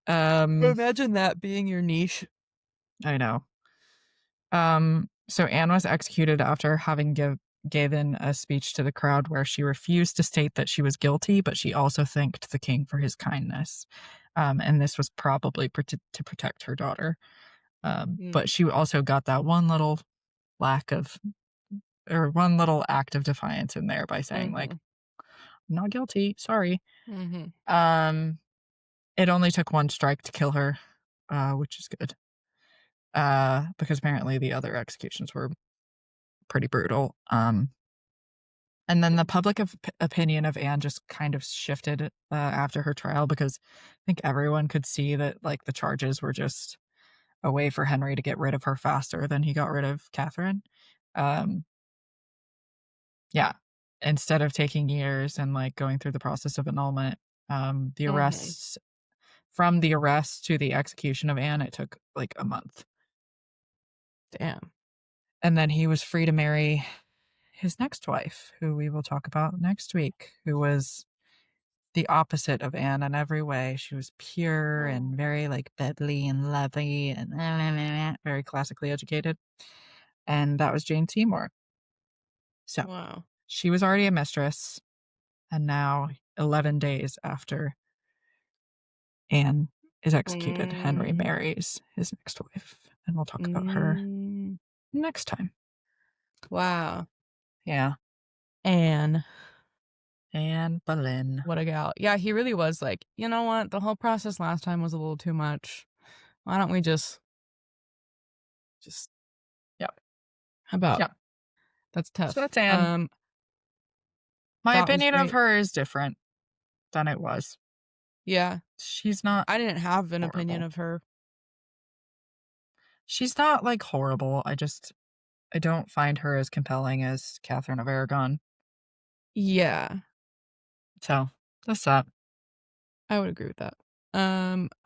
Imagine that being your niche. I know. So Anne was executed after having given a speech to the crowd where she refused to state that she was guilty, but she also thanked the king for his kindness. And this was probably to protect her daughter. But she also got that one little one little act of defiance in there by saying, like, I'm not guilty, sorry. It only took one strike to kill her, which is good. Because apparently the other executions were pretty brutal. And then the public opinion of Anne just kind of shifted after her trial, because I think everyone could see that, like, the charges were just a way for Henry to get rid of her faster than he got rid of Catherine. Yeah. Instead of taking years and, like, going through the process of annulment, the arrests from the arrest to the execution of Anne, it took like a month. Damn. And then he was free to marry his next wife, who we will talk about next week, who was the opposite of Anne in every way. She was pure and very, like, bubbly and lovely and very classically educated. And that was Jane Seymour. So Wow. she was already a mistress, and now 11 days after Anne is executed, Henry marries his next wife, and we'll talk about her next time. Wow. Yeah. Anne Boleyn. What a gal. Yeah, he really was like, you know what? The whole process last time was a little too much. Why don't we just Yep. How about? Yep. That's tough. So that's Anne. My opinion of her is different than it was. Yeah. She's not I didn't have an horrible. opinion of her. She's not, like, horrible. I don't find her as compelling as Catherine of Aragon. Yeah. So that's that. I would agree with that.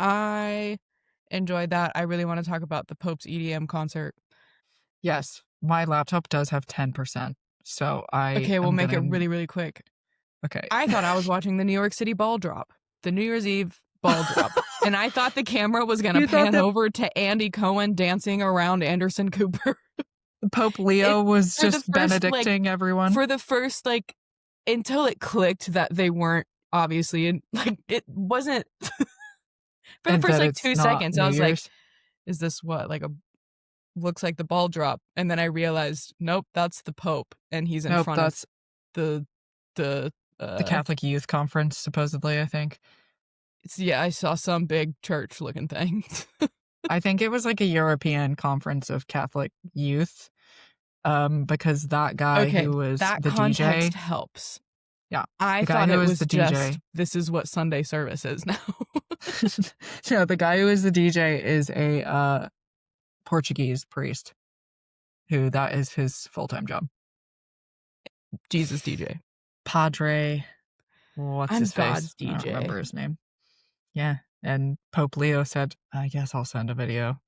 I enjoyed that. I really want to talk about the Pope's EDM concert. Yes. My laptop does have 10%. So Okay, we'll make it really, really quick. Okay. I thought I was watching the New York City ball drop. The New Year's Eve ball drop. And I thought the camera was going to pan over to Andy Cohen dancing around Anderson Cooper. Pope Leo was just benedicting everyone. For the first, until it clicked that they weren't obviously, and like it wasn't for the first like 2 seconds. I was like, is this what, like a looks like the ball drop? And then I realized, nope, that's the Pope, and he's in front of the Catholic Youth Conference, supposedly, I think. Yeah, I saw some big church looking thing. I think it was like a European conference of Catholic youth, because that guy who was that the context DJ helps. Yeah, I thought it was the DJ. This is what Sunday service is now. No, the guy who is the DJ is a Portuguese priest, who that is his full-time job. Jesus DJ. Padre, what's his face? God's DJ. I don't remember his name. Yeah, and Pope Leo said, I guess I'll send a video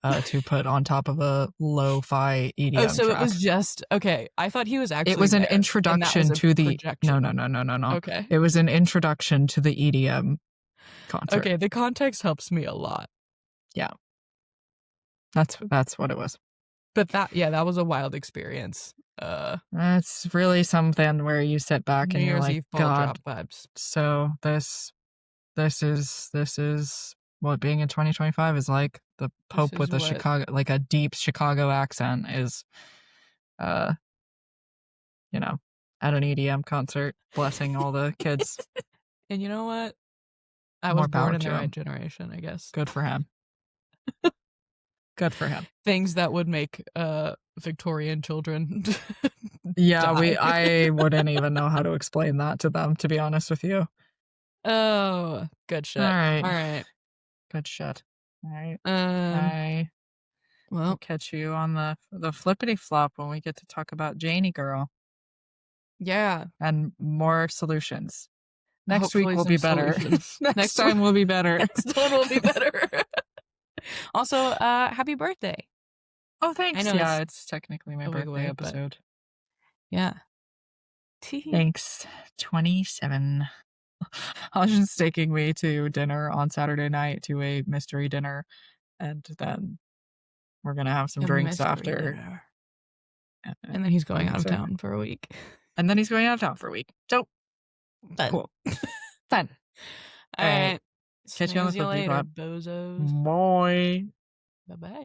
to put on top of a lo-fi EDM so track. It was just, okay, I thought he was actually It was an introduction to the... projection. No. Okay. It was an introduction to the EDM concert. Okay, the context helps me a lot. Yeah. That's what it was. But that was a wild experience. That's really something where you sit back and you're like, God, vibes. So this is what being in 2025 is like. The Pope with a Chicago, like a deep Chicago accent is, at an EDM concert, blessing all the kids. And you know what? I was born in the right generation, I guess. Good for him. Good for him. Things that would make Victorian children yeah, I wouldn't even know how to explain that to them, to be honest with you. Oh, good shit. All right. Good shit. All right. We'll catch you on the flippity flop when we get to talk about Janie girl. Yeah. And more solutions. Next week will be better. Next time will be better. Next one will be better. Also, happy birthday. Oh, thanks. I know it's technically my birthday episode. Yeah. Thanks. 27. Austin's taking me to dinner on Saturday night, to a mystery dinner, and then we're gonna have some drinks after. And then he's going out of town for a week. So fun. Cool. Fun. All right. Catch you on the flippity flop. Bozos. Bye. Bye-bye.